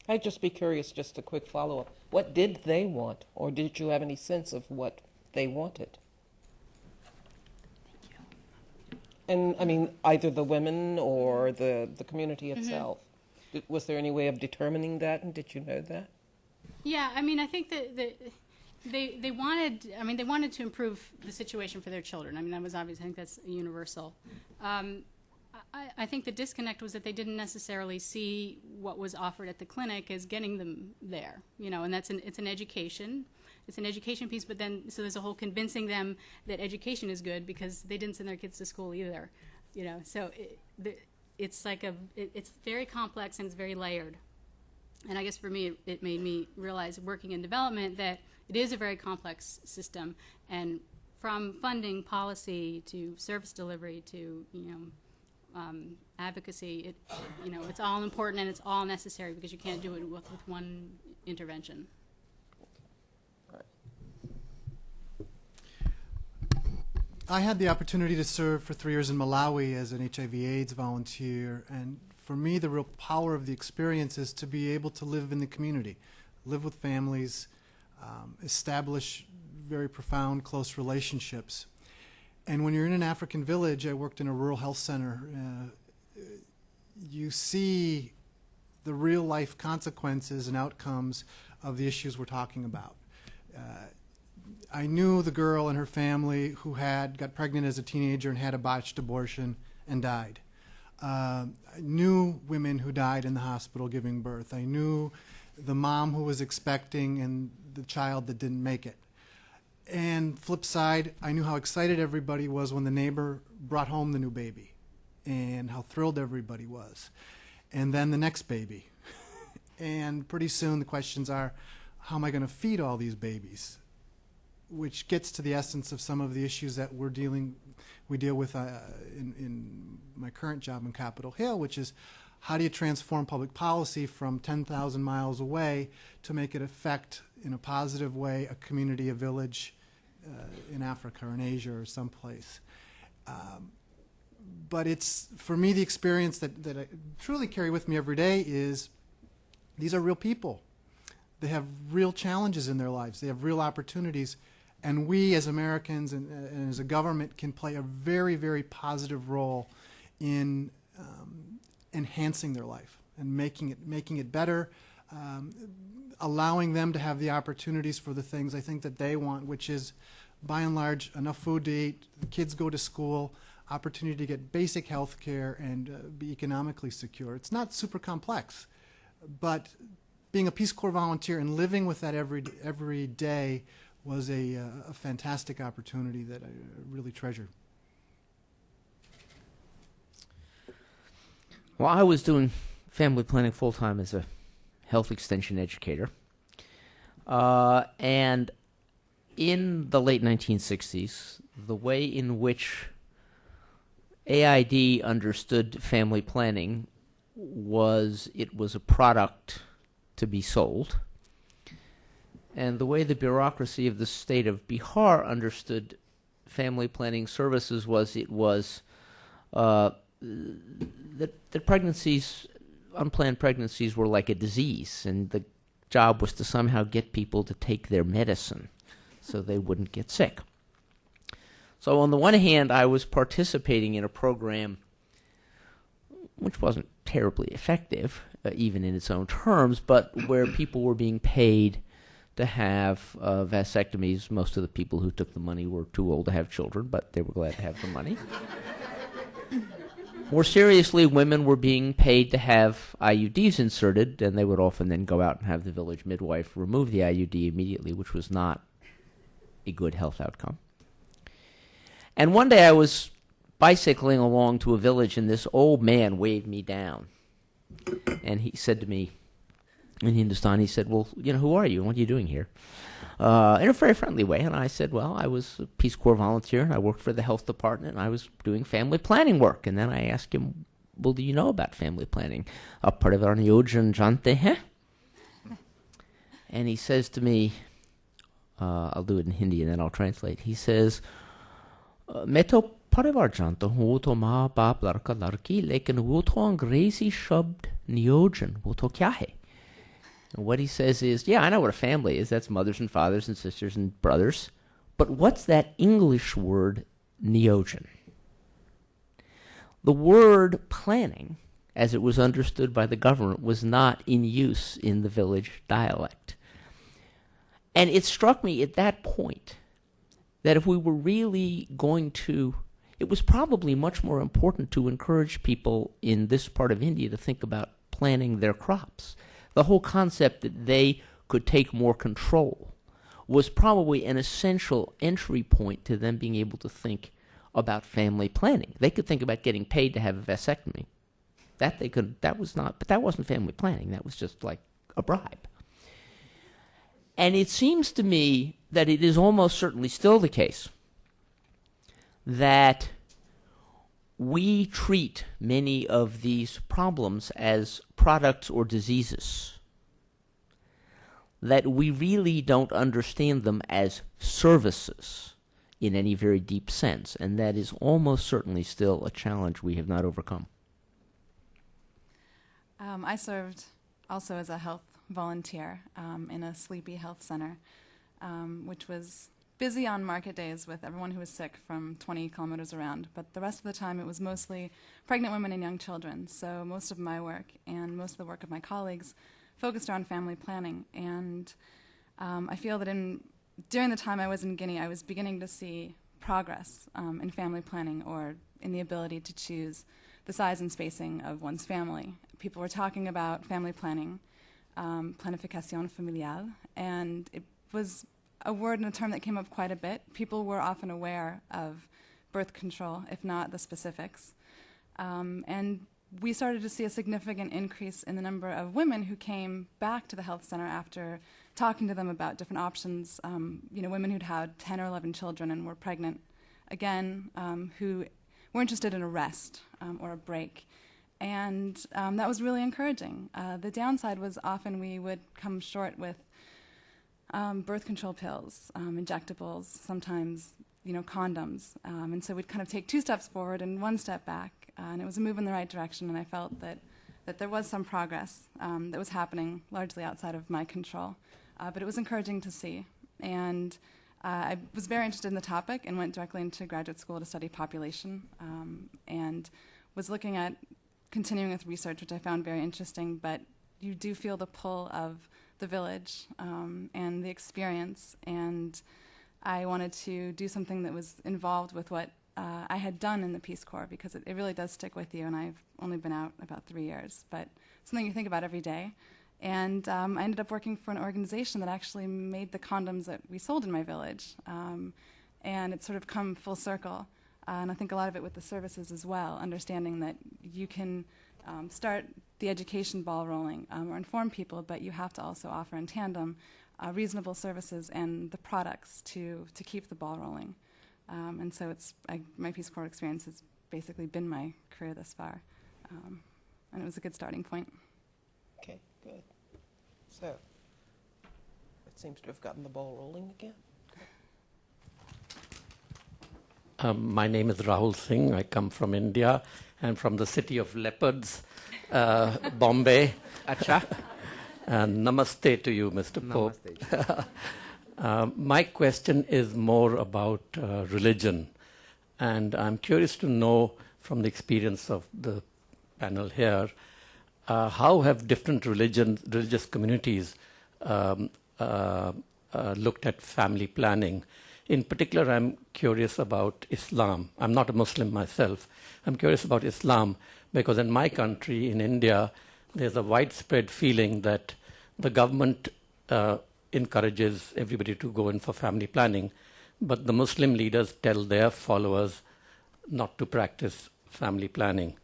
I'd just be curious, just a quick follow-up. What did they want, or did you have any sense of what they wanted? Thank you. And, I mean, either the women or the community itself. Mm-hmm. Was there any way of determining that, and did you know that? Yeah, I mean, I think that they wanted to improve the situation for their children. I mean, that was obvious. I think that's universal. I think the disconnect was that they didn't necessarily see what was offered at the clinic as getting them there, and it's an education. It's an education piece, but then, so there's a whole convincing them that education is good because they didn't send their kids to school either, so it's like it's very complex and it's very layered. And I guess for me, it made me realize, working in development, that it is a very complex system, and from funding, policy, to service delivery, to, advocacy, it's all important and it's all necessary, because you can't do it with one intervention. I had the opportunity to serve for 3 years in Malawi as an HIV/AIDS volunteer, and for me the real power of the experience is to be able to live in the community, live with families, establish very profound, close relationships. And when you're in an African village, I worked in a rural health center, you see the real life consequences and outcomes of the issues we're talking about. I knew the girl and her family who got pregnant as a teenager and had a botched abortion and died. I knew women who died in the hospital giving birth. I knew the mom who was expecting and the child that didn't make it. And flip side, I knew how excited everybody was when the neighbor brought home the new baby, and how thrilled everybody was. And then the next baby. And pretty soon the questions are, how am I going to feed all these babies? Which gets to the essence of some of the issues that we deal with in my current job in Capitol Hill, which is, how do you transform public policy from 10,000 miles away to make it affect, in a positive way, a community, a village in Africa or in Asia or someplace? But it's, for me, the experience that I truly carry with me every day is, these are real people. They have real challenges in their lives. They have real opportunities. And we as Americans and as a government can play a very, very positive role in enhancing their life and making it better, allowing them to have the opportunities for the things I think that they want, which is by and large, enough food to eat, the kids go to school, opportunity to get basic health care, and be economically secure. It's not super complex, but being a Peace Corps volunteer and living with that every day was a fantastic opportunity that I really treasure. Well, I was doing family planning full-time as a health extension educator. And in the late 1960s, the way in which AID understood family planning was it was a product to be sold. And the way the bureaucracy of the state of Bihar understood family planning services was it was that pregnancies, unplanned pregnancies, were like a disease, and the job was to somehow get people to take their medicine so they wouldn't get sick. So on the one hand, I was participating in a program which wasn't terribly effective, even in its own terms, but where people were being paid to have vasectomies. Most of the people who took the money were too old to have children, but they were glad to have the money. More seriously, women were being paid to have IUDs inserted, and they would often then go out and have the village midwife remove the IUD immediately, which was not a good health outcome. And one day I was bicycling along to a village, and this old man waved me down. And he said to me, in Hindustan, he said, well, who are you and what are you doing here? In a very friendly way. And I said, well, I was a Peace Corps volunteer, and I worked for the health department, and I was doing family planning work. And then I asked him, well, do you know about family planning? Parivar niyojan jante hain? And he says to me, I'll do it in Hindi and then I'll translate. He says, मैं तो परिवार जानता हूँ, वो तो माँ बाप लड़का लड़की, लेकिन वो तो अंग्रेजी शब्द नियोजन, वो तो क्या है? And what he says is, yeah, I know what a family is. That's mothers and fathers and sisters and brothers. But what's that English word, niyojan? The word planning, as it was understood by the government, was not in use in the village dialect. And it struck me at that point that if we were really going to, it was probably much more important to encourage people in this part of India to think about planning their crops. The whole concept that they could take more control was probably an essential entry point to them being able to think about family planning. They could think about getting paid to have a vasectomy. But that wasn't family planning. That was just like a bribe. And it seems to me that it is almost certainly still the case that we treat many of these problems as products or diseases, that we really don't understand them as services in any very deep sense, and that is almost certainly still a challenge we have not overcome. I served also as a health volunteer in a sleepy health center, which was busy on market days with everyone who was sick from 20 kilometers around, but the rest of the time it was mostly pregnant women and young children. So most of my work and most of the work of my colleagues focused on family planning. And I feel that during the time I was in Guinea, I was beginning to see progress in family planning, or in the ability to choose the size and spacing of one's family. People were talking about family planning, planificación familiar, and it was a word and a term that came up quite a bit. People were often aware of birth control, if not the specifics. And we started to see a significant increase in the number of women who came back to the health center after talking to them about different options, women who'd had 10 or 11 children and were pregnant again, who were interested in a rest or a break. And that was really encouraging. The downside was often we would come short with birth control pills, injectables, sometimes condoms. And so we'd kind of take 2 steps forward and 1 step back. And it was a move in the right direction, and I felt that there was some progress that was happening largely outside of my control. But it was encouraging to see. And I was very interested in the topic and went directly into graduate school to study population, and was looking at continuing with research, which I found very interesting. But you do feel the pull of the village and the experience, and I wanted to do something that was involved with what I had done in the Peace Corps, because it really does stick with you, and I've only been out about 3 years, but something you think about every day. And I ended up working for an organization that actually made the condoms that we sold in my village. And it's sort of come full circle. And I think a lot of it with the services as well, understanding that you can start the education ball rolling or inform people, but you have to also offer in tandem reasonable services and the products to keep the ball rolling. And so my Peace Corps experience has basically been my career thus far. And it was a good starting point. Okay, good. So, it seems to have gotten the ball rolling again. My name is Rahul Singh. I come from India and from the city of leopards, Bombay. Acha. And namaste to you, Mr. Pope. My question is more about religion. And I'm curious to know from the experience of the panel here, how have different religious communities looked at family planning? In particular, I'm curious about Islam. I'm not a Muslim myself. I'm curious about Islam because in my country, in India, there's a widespread feeling that the government encourages everybody to go in for family planning, but the Muslim leaders tell their followers not to practice family planning.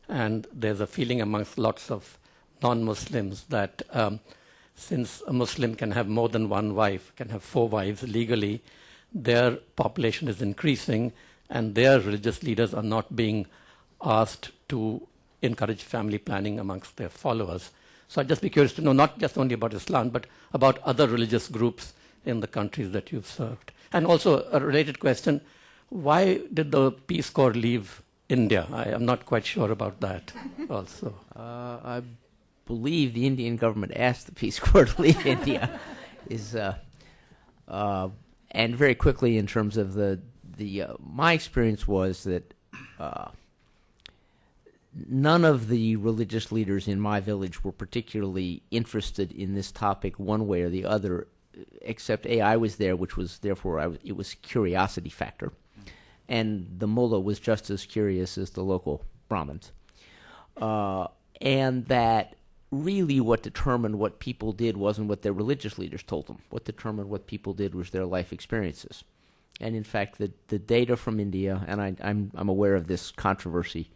And there's a feeling amongst lots of non-Muslims that since a Muslim can have more than one wife, can have 4 wives legally, their population is increasing and their religious leaders are not being asked to encourage family planning amongst their followers. So I'd just be curious to know not just only about Islam, but about other religious groups in the countries that you've served. And also a related question, why did the Peace Corps leave India? I am not quite sure about that also. I believe the Indian government asked the Peace Corps to leave India. And very quickly, in terms of my experience was that none of the religious leaders in my village were particularly interested in this topic one way or the other, except I was there, which was therefore it was curiosity factor, and the mullah was just as curious as the local Brahmins, and that really what determined what people did wasn't what their religious leaders told them. What determined what people did was their life experiences. And in fact, the data from India, and I'm aware of this controversy,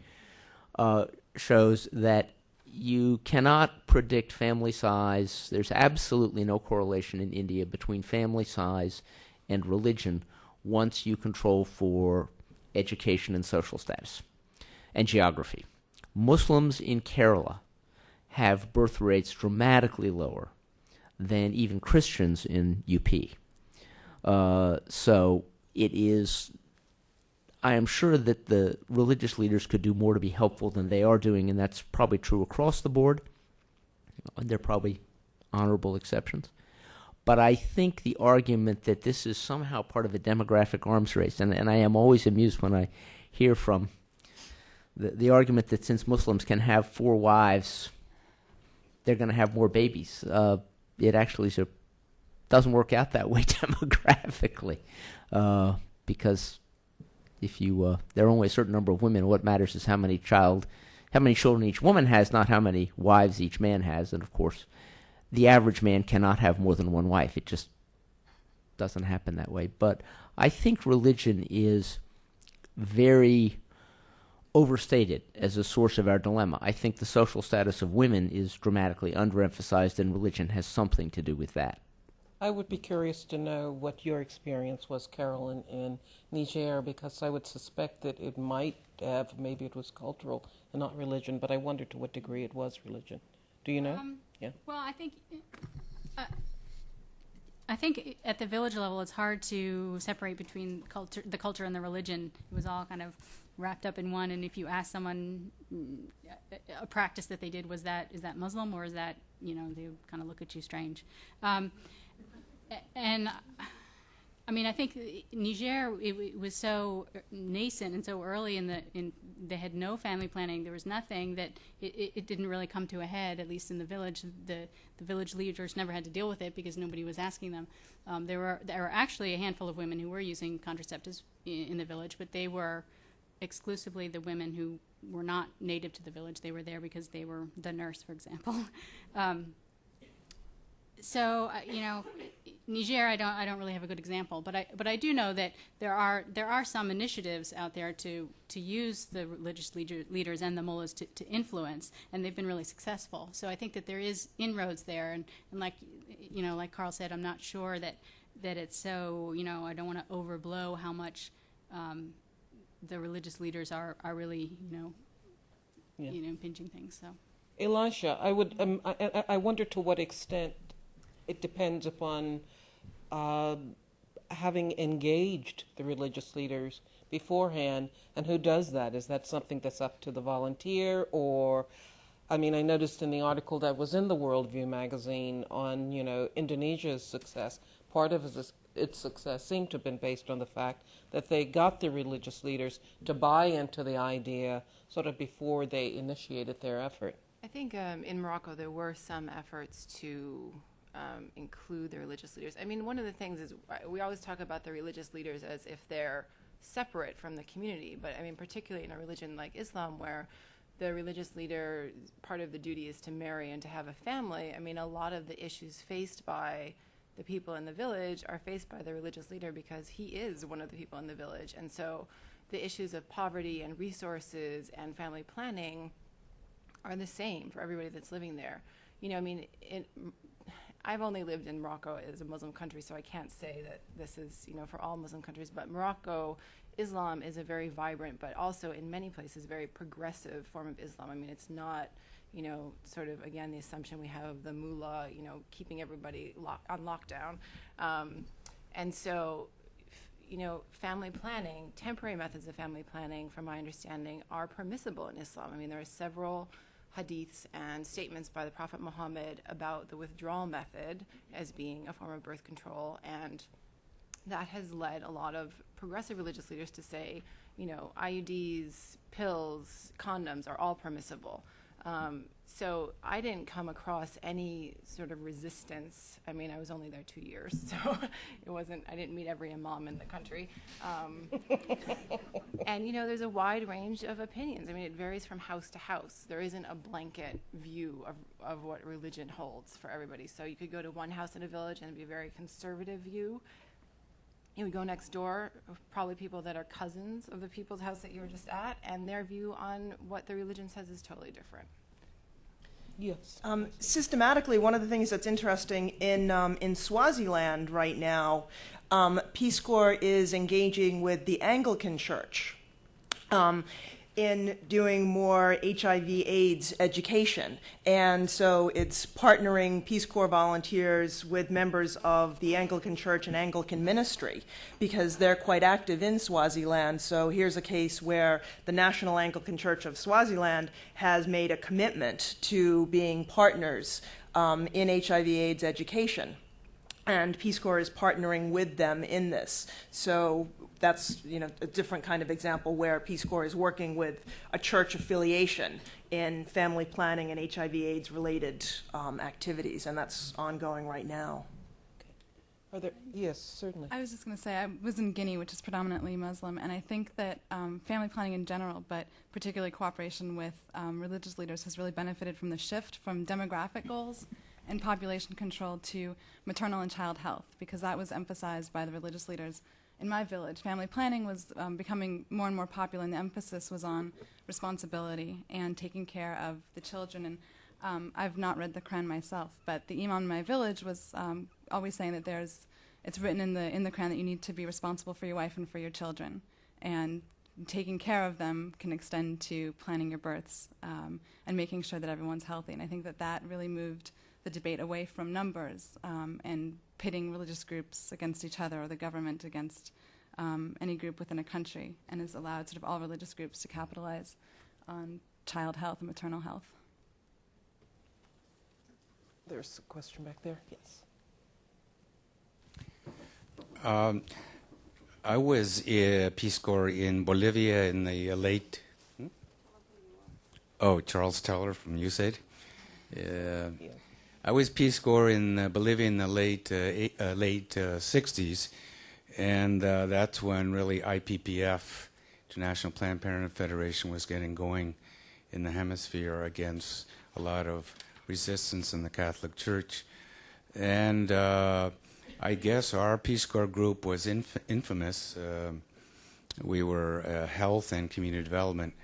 shows that you cannot predict family size. There's absolutely no correlation in India between family size and religion once you control for education and social status and geography. Muslims in Kerala have birth rates dramatically lower than even Christians in UP. So it is, I am sure that the religious leaders could do more to be helpful than they are doing, and that's probably true across the board. There are probably honorable exceptions. But I think the argument that this is somehow part of a demographic arms race, and I am always amused when I hear from the argument that since Muslims can have 4 wives, they're going to have more babies. It actually doesn't work out that way demographically, because if there are only a certain number of women, what matters is how many children each woman has, not how many wives each man has. And of course, the average man cannot have more than one wife. It just doesn't happen that way. But I think religion is very overstated as a source of our dilemma. I think the social status of women is dramatically underemphasized, and religion has something to do with that. I would be curious to know what your experience was, Carolyn, in Niger, because I would suspect that it might have, maybe it was cultural and not religion, but I wonder to what degree it was religion. Do you know? Yeah. Well, I think at the village level, it's hard to separate between the culture and the religion. It was all kind of wrapped up in one. And if you ask someone a practice that they did, is that Muslim, or is that, they kind of look at you strange. And I mean, I think Niger, it was so nascent and so early they had no family planning. There was nothing that it didn't really come to a head, at least in the village. The village leaders never had to deal with it because nobody was asking them. There were actually a handful of women who were using contraceptives in the village, but they were exclusively the women who were not native to the village. They were there because they were the nurse, for example. So you know, Niger, I don't really have a good example, but I do know that there are some initiatives out there to use the religious leaders and the mullahs to influence, and they've been really successful. So I think that there is inroads there, and like you know, like Carl said, I'm not sure that it's so, you know, I don't want to overblow how much the religious leaders are really, you know, impinging things. So, Elisha, I wonder to what extent it depends upon having engaged the religious leaders beforehand, and who does that? Is that something that's up to the volunteer, or, I mean, I noticed in the article that was in the WorldView magazine on, you know, Indonesia's success, part of its success seemed to have been based on the fact that they got the religious leaders to buy into the idea sort of before they initiated their effort. I think in Morocco there were some efforts to include the religious leaders. I mean, one of the things is we always talk about the religious leaders as if they're separate from the community, but I mean, particularly in a religion like Islam, where the religious leader, part of the duty is to marry and to have a family. I mean, a lot of the issues faced by the people in the village are faced by the religious leader because he is one of the people in the village. And so the issues of poverty and resources and family planning are the same for everybody that's living there. You know, I mean, I've only lived in Morocco as a Muslim country, so I can't say that this is, you know, for all Muslim countries, but Morocco, Islam is a very vibrant, but also in many places very progressive form of Islam. I mean, it's not, you know, sort of, again, the assumption we have of the mullah, you know, keeping everybody on lockdown. And so, you know, family planning, temporary methods of family planning, from my understanding, are permissible in Islam. I mean, there are several hadiths and statements by the Prophet Muhammad about the withdrawal method as being a form of birth control, and that has led a lot of progressive religious leaders to say, you know, IUDs, pills, condoms are all permissible. So I didn't come across any sort of resistance. I mean, I was only there 2 years, so I didn't meet every imam in the country. And, you know, there's a wide range of opinions. I mean, it varies from house to house. There isn't a blanket view of what religion holds for everybody. So you could go to one house in a village and it'd be a very conservative view. You would go next door, probably people that are cousins of the people's house that you were just at, and their view on what the religion says is totally different. Yes. Systematically, one of the things that's interesting in Swaziland right now, Peace Corps is engaging with the Anglican Church in doing more HIV/AIDS education. And so it's partnering Peace Corps volunteers with members of the Anglican Church and Anglican ministry, because they're quite active in Swaziland. So here's a case where the National Anglican Church of Swaziland has made a commitment to being partners in HIV/AIDS education. And Peace Corps is partnering with them in this. So that's, you know, a different kind of example where Peace Corps is working with a church affiliation in family planning and HIV/AIDS related activities, and that's ongoing right now. Are there? Yes, certainly. I was just going to say, I was in Guinea, which is predominantly Muslim, and I think that family planning in general, but particularly cooperation with religious leaders, has really benefited from the shift from demographic goals and population control to maternal and child health, because that was emphasized by the religious leaders in my village. Family planning was becoming more and more popular, and the emphasis was on responsibility and taking care of the children. And I've not read the Quran myself, but the imam in my village was always saying that it's written in the Quran that you need to be responsible for your wife and for your children, and taking care of them can extend to planning your births and making sure that everyone's healthy. And I think that really moved the debate away from numbers and pitting religious groups against each other or the government against any group within a country, and has allowed sort of all religious groups to capitalize on child health and maternal health. There's a question back there. Yes. I was a Peace Corps in Bolivia in the late. Oh, Charles Teller from USAID. I was Peace Corps in Bolivia in the late 60s, and that's when really IPPF, International Planned Parenthood Federation, was getting going in the hemisphere against a lot of resistance in the Catholic Church. And I guess our Peace Corps group was infamous. We were health and community development,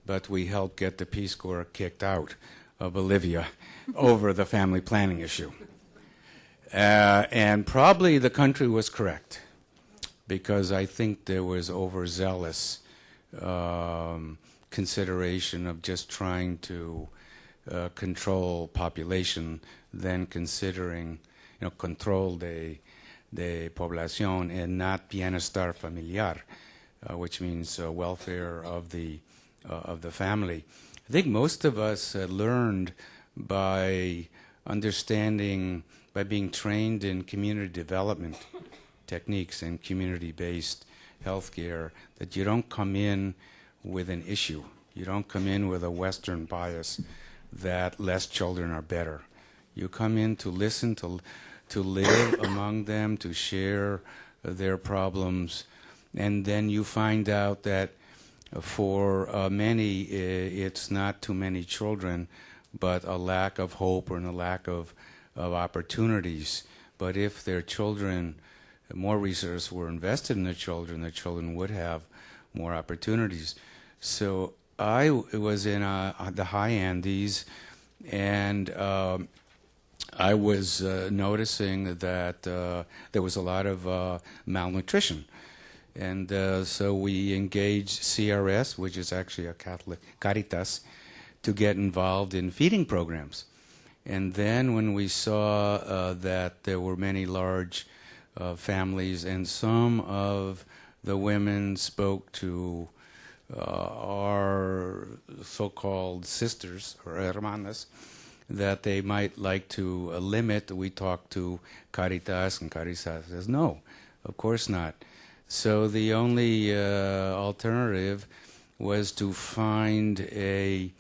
but we helped get the Peace Corps kicked out of Bolivia over the family planning issue. And probably the country was correct, because I think there was overzealous consideration of just trying to control population than considering, control de población and not bienestar familiar, which means welfare of the family. I think most of us learned by understanding, by being trained in community development techniques and community-based healthcare, that you don't come in with an issue. You don't come in with a Western bias that less children are better. You come in to listen, to live among them, to share their problems, and then you find out that for many, it's not too many children, but a lack of hope and a lack of opportunities. But if their children, more resources were invested in the children would have more opportunities. So I was in the high Andes, and I was noticing that there was a lot of malnutrition. And so we engaged CRS, which is actually a Catholic Caritas, to get involved in feeding programs. And then when we saw that there were many large families, and some of the women spoke to our so-called sisters or hermanas, that they might like to limit, we talked to Caritas, and Caritas says, no, of course not. So the only alternative was to find a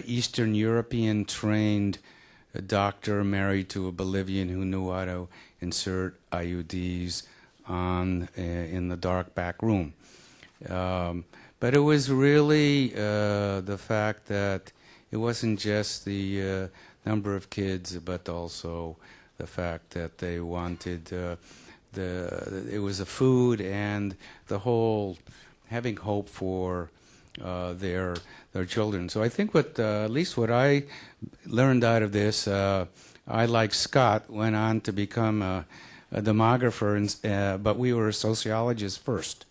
Eastern European trained doctor married to a Bolivian who knew how to insert IUDs in the dark back room. But it was really the fact that it wasn't just the number of kids, but also the fact that they wanted it was the food and the whole having hope for their children. So I think at least what I learned out of this, I, like Scott, went on to become a demographer, but we were sociologists first.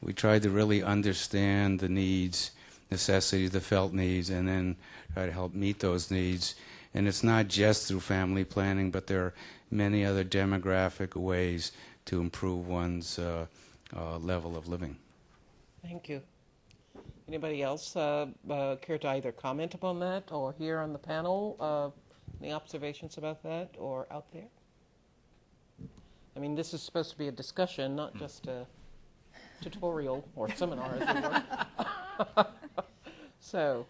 We tried to really understand the needs, necessities, the felt needs, and then try to help meet those needs. And it's not just through family planning, but there are many other demographic ways to improve one's level of living. Thank you. Anybody else care to either comment upon that or here on the panel? Any observations about that or out there? I mean, this is supposed to be a discussion, not just a tutorial or seminar, as it were. So,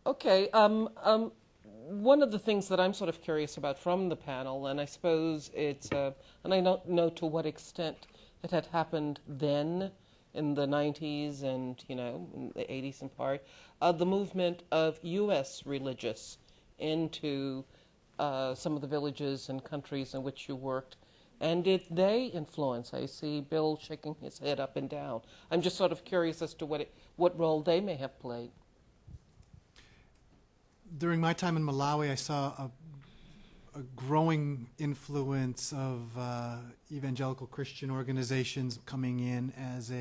okay. One of the things that I'm sort of curious about from the panel, and I suppose it's, and I don't know to what extent it had happened then in the 90s and, in the 80s in part, the movement of U.S. religious into some of the villages and countries in which you worked. And did they influence? I see Bill shaking his head up and down. I'm just sort of curious as to what role they may have played. During my time in Malawi, I saw a growing influence of evangelical Christian organizations coming in as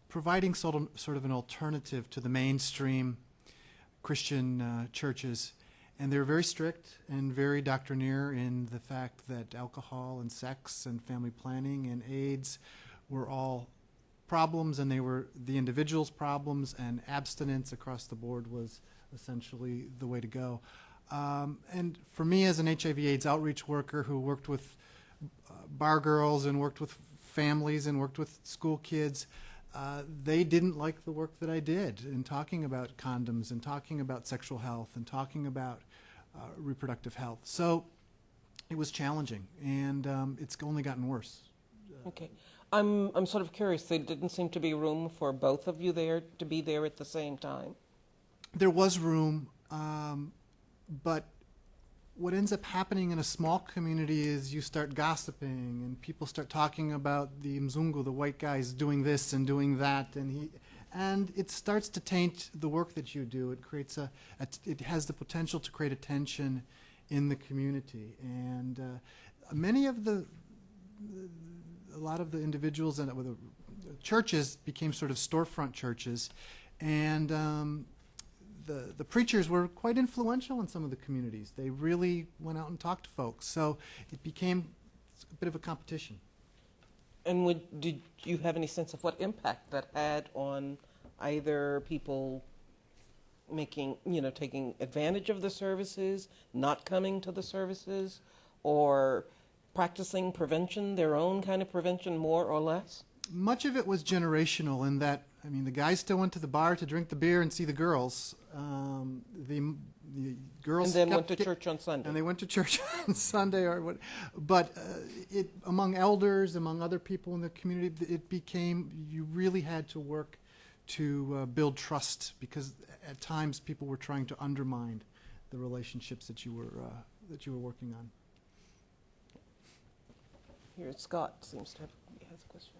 providing sort of an alternative to the mainstream Christian churches. And they were very strict and very doctrinaire in the fact that alcohol and sex and family planning and AIDS were all problems, and they were the individual's problems, and abstinence across the board was essentially the way to go. And for me as an HIV/AIDS outreach worker who worked with bar girls and worked with families and worked with school kids, they didn't like the work that I did in talking about condoms and talking about sexual health and talking about reproductive health. So it was challenging, and it's only gotten worse. Okay. I'm sort of curious. There didn't seem to be room for both of you there to be there at the same time. There was room, but what ends up happening in a small community is you start gossiping and people start talking about the Mzungu, the white guys, doing this and doing that, and it starts to taint the work that you do. It creates it has the potential to create a tension in the community, and a lot of the individuals and the churches became sort of storefront churches, and the preachers were quite influential in some of the communities. They really went out and talked to folks, so it became a bit of a competition. And did you have any sense of what impact that had on either people taking advantage of the services, not coming to the services, or practicing prevention, their own kind of prevention, more or less? Much of it was generational in that, the guys still went to the bar to drink the beer and see the girls. The girls and then went to church on Sunday. And they went to church on Sunday, but among elders, among other people in the community, it became, you really had to work to build trust, because at times people were trying to undermine the relationships that you were working on. Here, Scott seems to has a question.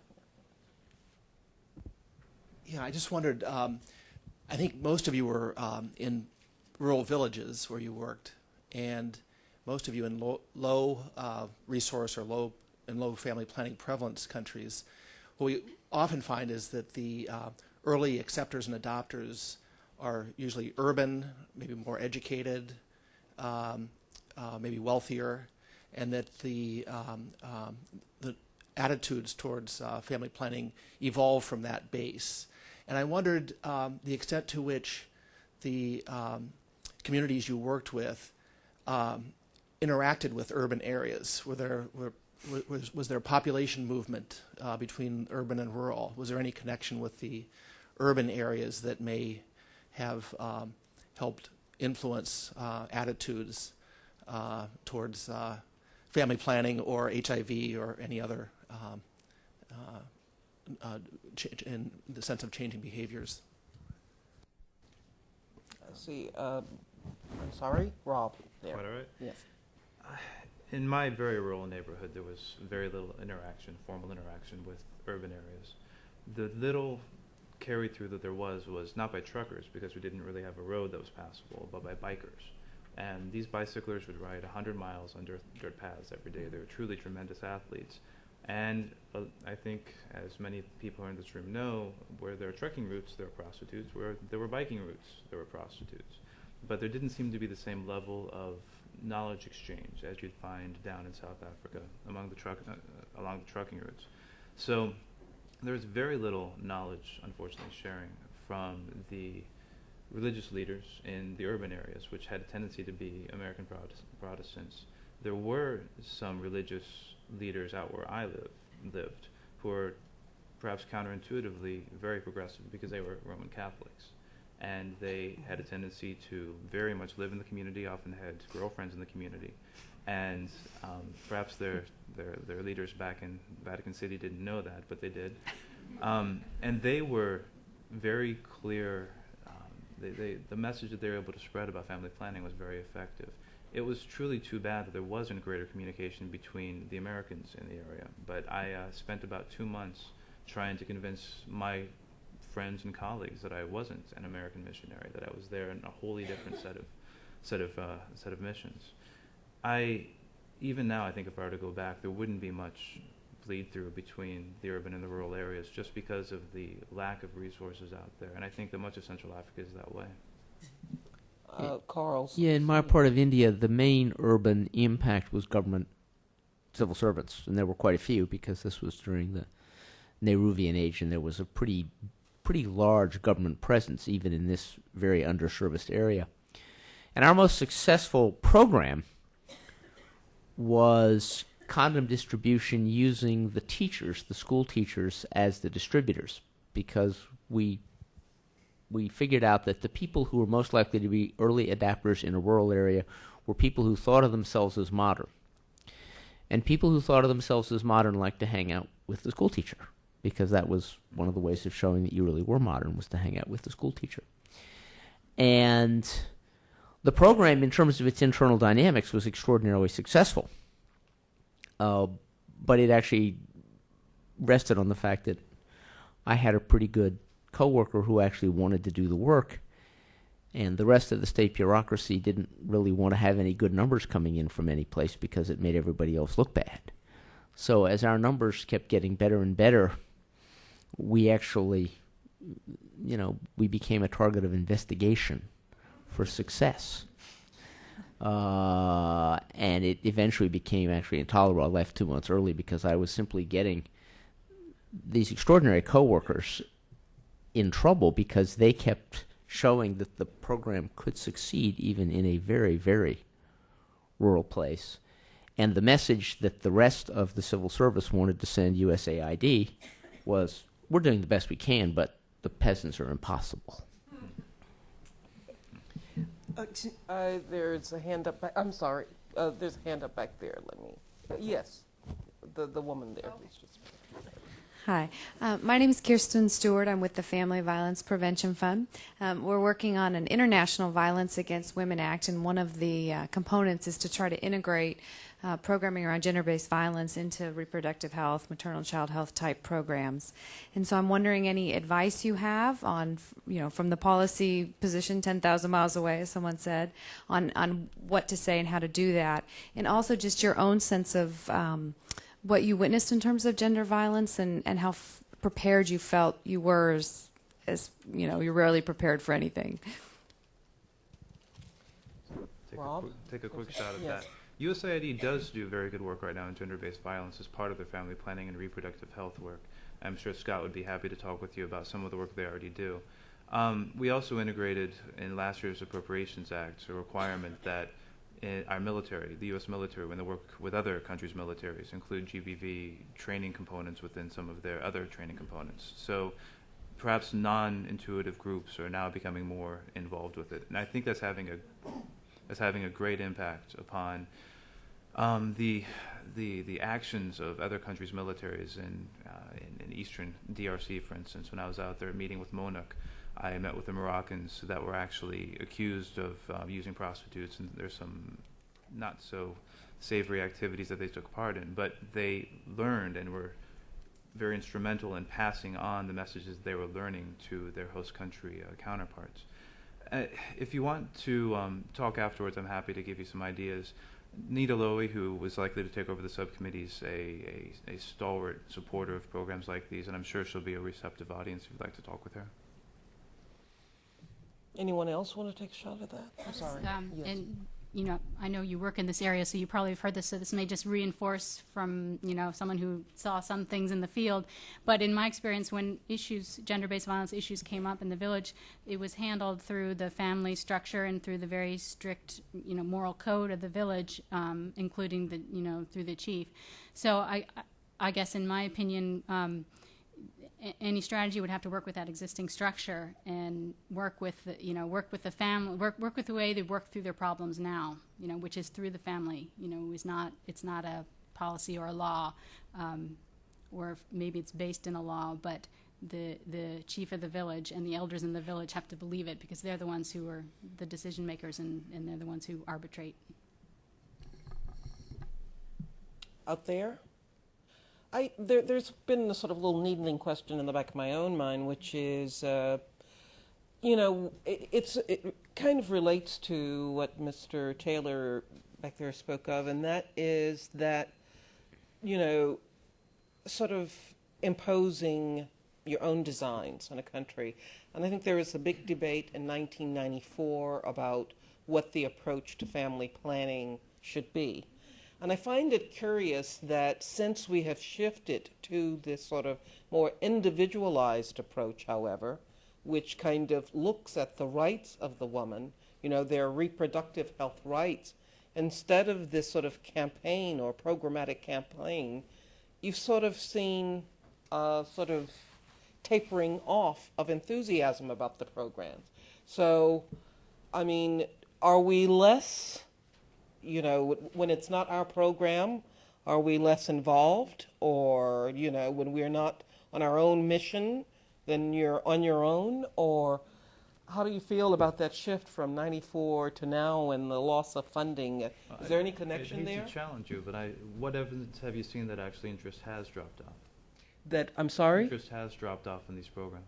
Yeah, I just wondered, I think most of you were in rural villages where you worked, and most of you in low resource or low family planning prevalence countries. What we often find is that the early acceptors and adopters are usually urban, maybe more educated, maybe wealthier, and that the attitudes towards family planning evolve from that base. And I wondered the extent to which the communities you worked with interacted with urban areas. Was there a population movement between urban and rural? Was there any connection with the urban areas that may have helped influence attitudes towards family planning or HIV or any other in the sense of changing behaviors? Let's see. I'm sorry, Rob. There. Quite all right. Yes. In my very rural neighborhood, there was very little formal interaction with urban areas. The little carry-through that there was not by truckers, because we didn't really have a road that was passable, but by bikers. And these bicyclers would ride 100 miles on dirt paths every day. They were truly tremendous athletes. And I think, as many people in this room know, where there are trekking routes, there are prostitutes. Where there were biking routes, there were prostitutes. But there didn't seem to be the same level of knowledge exchange as you'd find down in South Africa along the trucking routes. So there's very little knowledge, unfortunately, sharing from the religious leaders in the urban areas, which had a tendency to be American Protestants. There were some religious leaders out where I lived who were perhaps counterintuitively very progressive because they were Roman Catholics. And they had a tendency to very much live in the community, often had girlfriends in the community. And perhaps their leaders back in Vatican City didn't know that, but they did. And they were very clear. The message that they were able to spread about family planning was very effective. It was truly too bad that there wasn't greater communication between the Americans in the area. But I spent about 2 months trying to convince my friends and colleagues that I wasn't an American missionary, that I was there in a wholly different set of missions. Even now, I think if I were to go back, there wouldn't be much bleed through between the urban and the rural areas, just because of the lack of resources out there. And I think that much of Central Africa is that way. Carl. Yeah, in my part of India, the main urban impact was government civil servants, and there were quite a few because this was during the Nehruvian age, and there was a pretty large government presence even in this very underserviced area. And our most successful program was condom distribution using the teachers, the school teachers, as the distributors, because we figured out that the people who were most likely to be early adapters in a rural area were people who thought of themselves as modern. And people who thought of themselves as modern liked to hang out with the school teacher, because that was one of the ways of showing that you really were modern, was to hang out with the school teacher. And the program, in terms of its internal dynamics, was extraordinarily successful. But it actually rested on the fact that I had a pretty good coworker who actually wanted to do the work, and the rest of the state bureaucracy didn't really want to have any good numbers coming in from any place because it made everybody else look bad. So as our numbers kept getting better and better, we actually, we became a target of investigation for success. And it eventually became actually intolerable. I left 2 months early because I was simply getting these extraordinary coworkers in trouble because they kept showing that the program could succeed even in a very, very rural place. And the message that the rest of the civil service wanted to send USAID was, we're doing the best we can, but the peasants are impossible. There's a hand up back. I'm sorry. There's a hand up back there. Let me. Yes, the woman there. Please just. Hi, my name is Kirsten Stewart. I'm with the Family Violence Prevention Fund. We're working on an International Violence Against Women Act, and one of the components is to try to integrate programming around gender-based violence into reproductive health, maternal and child health type programs. And so I'm wondering any advice you have on, from the policy position 10,000 miles away, as someone said, on what to say and how to do that, and also just your own sense of what you witnessed in terms of gender violence and how prepared you felt you were as you're rarely prepared for anything. Take a quick shot at that. USAID does do very good work right now in gender-based violence as part of their family planning and reproductive health work. I'm sure Scott would be happy to talk with you about some of the work they already do. We also integrated in last year's Appropriations Act a requirement that our military, the U.S. military, when they work with other countries' militaries, include GBV training components within some of their other training components. So perhaps non-intuitive groups are now becoming more involved with it. And I think that's having a great impact upon the actions of other countries' militaries in eastern DRC, for instance. When I was out there meeting with MONUC, I met with the Moroccans that were actually accused of using prostitutes, and there's some not so savory activities that they took part in, but they learned and were very instrumental in passing on the messages they were learning to their host country counterparts. If you want to talk afterwards, I'm happy to give you some ideas. Nita Lowy, who was likely to take over the subcommittee, is a stalwart supporter of programs like these, and I'm sure she'll be a receptive audience if you'd like to talk with her. Anyone else want to take a shot at that? I'm sorry. Yes. And I know you work in this area, so you probably have heard this. So this may just reinforce from someone who saw some things in the field. But in my experience, when gender-based violence issues came up in the village, it was handled through the family structure and through the very strict, moral code of the village, including through the chief. So I guess, in my opinion, any strategy would have to work with that existing structure and work with the family, work with the way they work through their problems now, which is through the family. It's not a policy or a law, or maybe it's based in a law, but the chief of the village and the elders in the village have to believe it, because they're the ones who are the decision makers, and they're the ones who arbitrate. Out there? There's been a sort of little needling question in the back of my own mind, which is, it kind of relates to what Mr. Taylor back there spoke of, and that is that, sort of imposing your own designs on a country. And I think there was a big debate in 1994 about what the approach to family planning should be. And I find it curious that since we have shifted to this sort of more individualized approach, however, which kind of looks at the rights of the woman, their reproductive health rights. Instead of this sort of campaign or programmatic campaign, you've sort of seen sort of tapering off of enthusiasm about the programs. So, I mean, are we less, when it's not our program, are we less involved? Or, when we're not on our own mission, then you're on your own? Or how do you feel about that shift from '94 to now and the loss of funding? Is there any connection there? I hate to challenge you, but what evidence have you seen that actually interest has dropped off? I'm sorry? Interest has dropped off in these programs.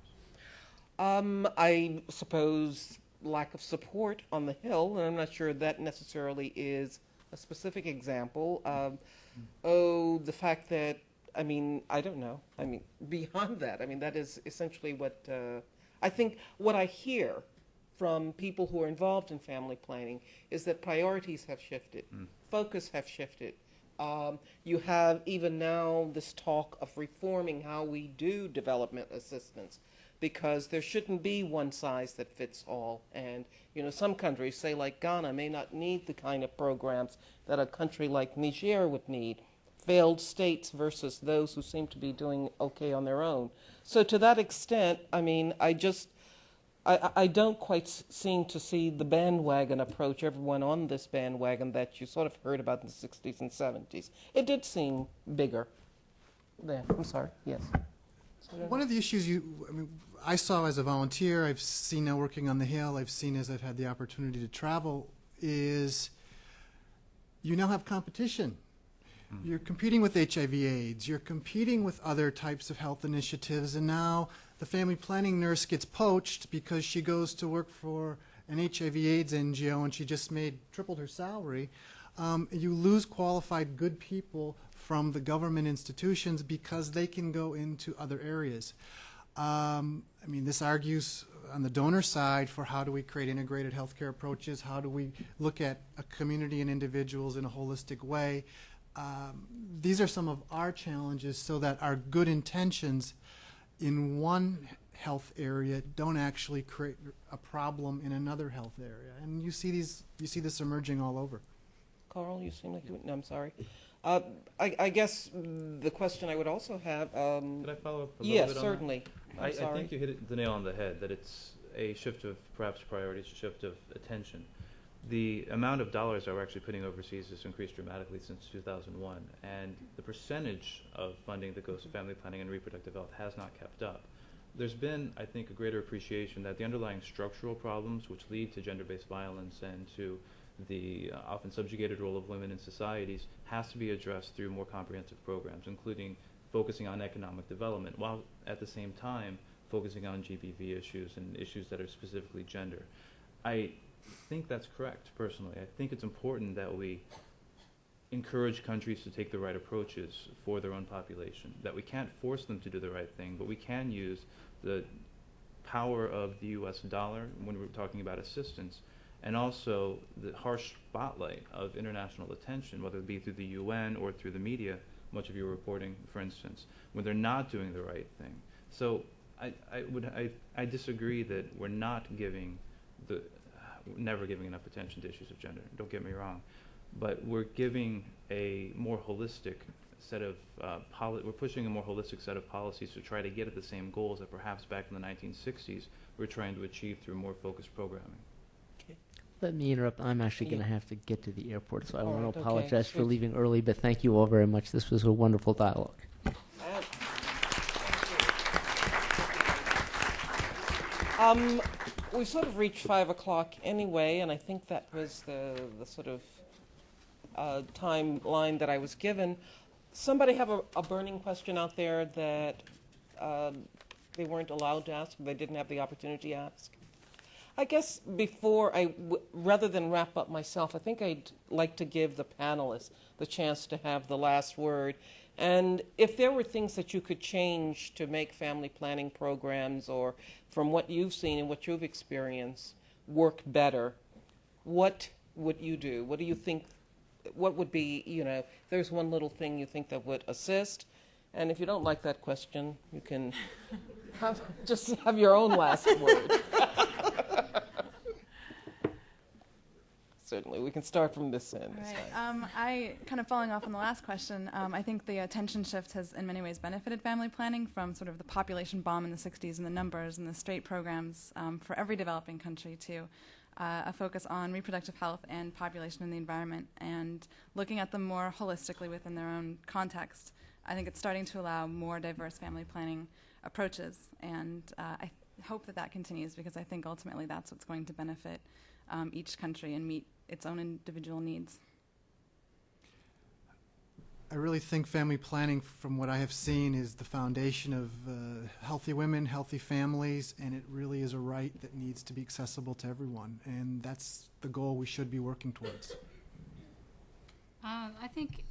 I suppose lack of support on the Hill, and I'm not sure that necessarily is a specific example. The fact that, I don't know. Beyond that, that is essentially what I think what I hear from people who are involved in family planning is that priorities have shifted, focus have shifted. You have even now this talk of reforming how we do development assistance, because there shouldn't be one size that fits all. And, some countries, say like Ghana, may not need the kind of programs that a country like Niger would need. Failed states versus those who seem to be doing okay on their own. So to that extent, I don't quite seem to see the bandwagon approach, everyone on this bandwagon that you sort of heard about in the 60s and 70s. It did seem bigger then. I'm sorry, yes. One of the issues I saw as a volunteer, I've seen now working on the Hill, I've seen as I've had the opportunity to travel, is you now have competition. You're competing with HIV/AIDS, you're competing with other types of health initiatives, and now the family planning nurse gets poached because she goes to work for an HIV/AIDS NGO and she just tripled her salary. You lose qualified good people from the government institutions because they can go into other areas. This argues on the donor side for how do we create integrated healthcare approaches, how do we look at a community and individuals in a holistic way. These are some of our challenges so that our good intentions in one health area don't actually create a problem in another health area. And you see this emerging all over. Carl, you seem like no, I'm sorry. I guess the question I would also have. Could I follow up a little yes, bit on certainly. that? I think you hit the nail on the head, that it's a shift of perhaps priorities, a shift of attention. The amount of dollars that we're actually putting overseas has increased dramatically since 2001, and the percentage of funding that goes to family planning and reproductive health has not kept up. There's been, I think, a greater appreciation that the underlying structural problems which lead to gender-based violence and to the often subjugated role of women in societies has to be addressed through more comprehensive programs, including focusing on economic development, while at the same time focusing on GBV issues and issues that are specifically gender. I think that's correct, personally. I think it's important that we encourage countries to take the right approaches for their own population, that we can't force them to do the right thing, but we can use the power of the US dollar when we're talking about assistance, and also the harsh spotlight of international attention, whether it be through the UN or through the media, much of your reporting, for instance, when they're not doing the right thing. So I disagree that we're not giving never giving enough attention to issues of gender. Don't get me wrong, but we're giving a more holistic set of we're pushing a more holistic set of policies to try to get at the same goals that perhaps back in the 1960s we're trying to achieve through more focused programming. Let me interrupt. I'm actually going to have to get to the airport, so I want to okay. apologize for leaving early, but thank you all very much. This was a wonderful dialogue. We sort of reached 5 o'clock anyway, and I think that was the sort of timeline that I was given. Somebody have a burning question out there that they weren't allowed to ask, they didn't have the opportunity to ask? I guess before rather than wrap up myself, I think I'd like to give the panelists the chance to have the last word. And if there were things that you could change to make family planning programs, or from what you've seen and what you've experienced, work better, what would you do? What do you think, what would be, if there's one little thing you think that would assist? And if you don't like that question, you can just have your own last word. Certainly, we can start from this end. Right. I kind of following off on the last question. I think the attention shift has, in many ways, benefited family planning from sort of the population bomb in the '60s and the numbers and the straight programs for every developing country to a focus on reproductive health and population and the environment, and looking at them more holistically within their own context. I think it's starting to allow more diverse family planning approaches, and I hope that that continues, because I think ultimately that's what's going to benefit each country and meet its own individual needs. I really think family planning, from what I have seen, is the foundation of healthy women, healthy families, and it really is a right that needs to be accessible to everyone, and that's the goal we should be working towards. I think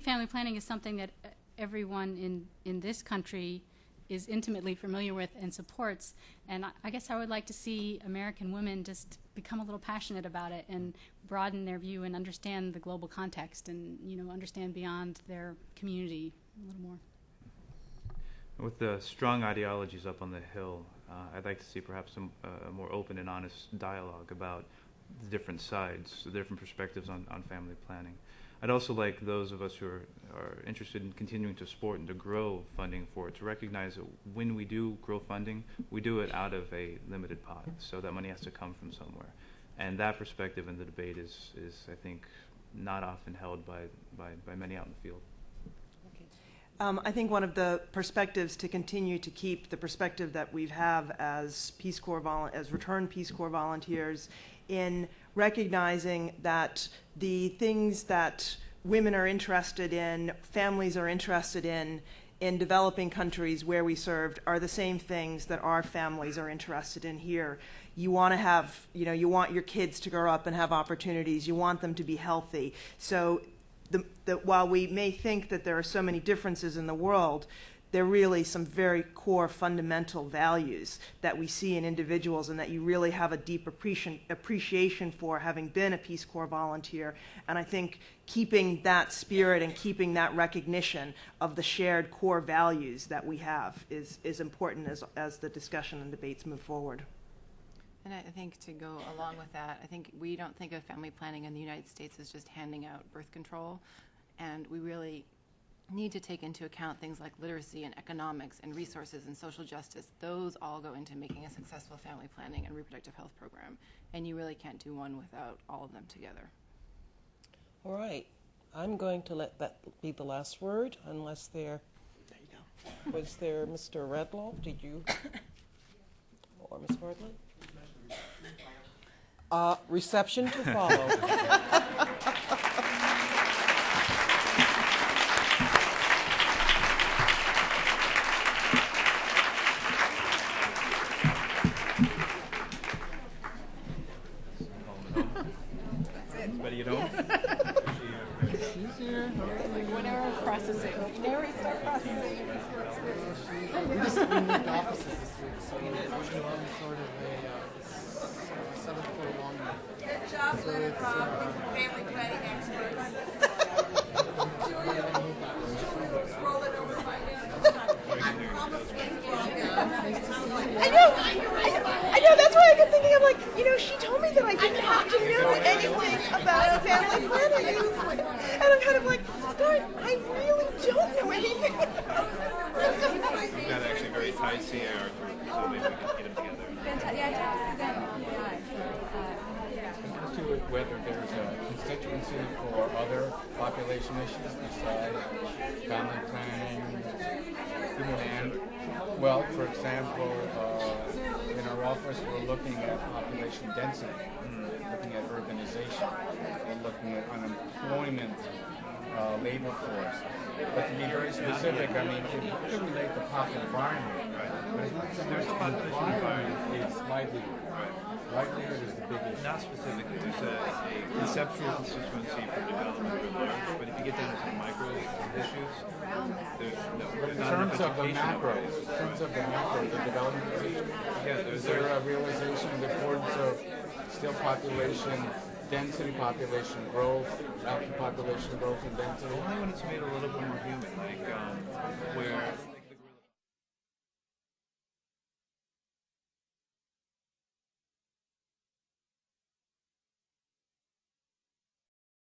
family planning is something that everyone in this country is intimately familiar with and supports, and I guess I would like to see American women just become a little passionate about it and broaden their view and understand the global context, and understand beyond their community a little more. With the strong ideologies up on the Hill, I'd like to see perhaps a more open and honest dialogue about the different sides, the different perspectives on family planning. I'd also like those of us who are interested in continuing to support and to grow funding for it to recognize that when we do grow funding, we do it out of a limited pot, so that money has to come from somewhere. And that perspective in the debate is I think, not often held by many out in the field. I think one of the perspectives to continue to keep the perspective that we have as Peace Corps as returned Peace Corps volunteers, in recognizing that the things that women are interested in, families are interested in developing countries where we served, are the same things that our families are interested in here. You want to have, you want your kids to grow up and have opportunities. You want them to be healthy. So while we may think that there are so many differences in the world, there are really some very core fundamental values that we see in individuals, and that you really have a deep appreciation for, having been a Peace Corps volunteer. And I think keeping that spirit and keeping that recognition of the shared core values that we have is important as the discussion and debates move forward. And I think to go along with that, I think we don't think of family planning in the United States as just handing out birth control, and we really need to take into account things like literacy and economics and resources and social justice. Those all go into making a successful family planning and reproductive health program, and you really can't do one without all of them together. All right. I'm going to let that be the last word, unless there you go. Was there Mr. Radloff? Did you? Or Ms. Bartlett? Reception to follow. I know, that's why I kept thinking, I'm like, she told me that I didn't have to know anything about family planning. And I'm kind of like, Scott, I really don't know anything. We've got actually a very tight CAR group, so maybe we can get them together. As to whether there's a constituency for other population issues besides family planning, and, well, for example, in our office we're looking at population density, looking at urbanization, we're looking at unemployment, labor force. But to be very specific, I mean, it could relate to pop environment, but it's not so much environment, it's livelihood. Livelihood is the big issue. Not specifically. There's a conceptual constituency for development at large, but if you get down into the micro issues, there's no. In terms of the macro, the development issue, is there a realization of the importance of still population density, population growth, population growth and density? Only when it's made a little bit more human, like where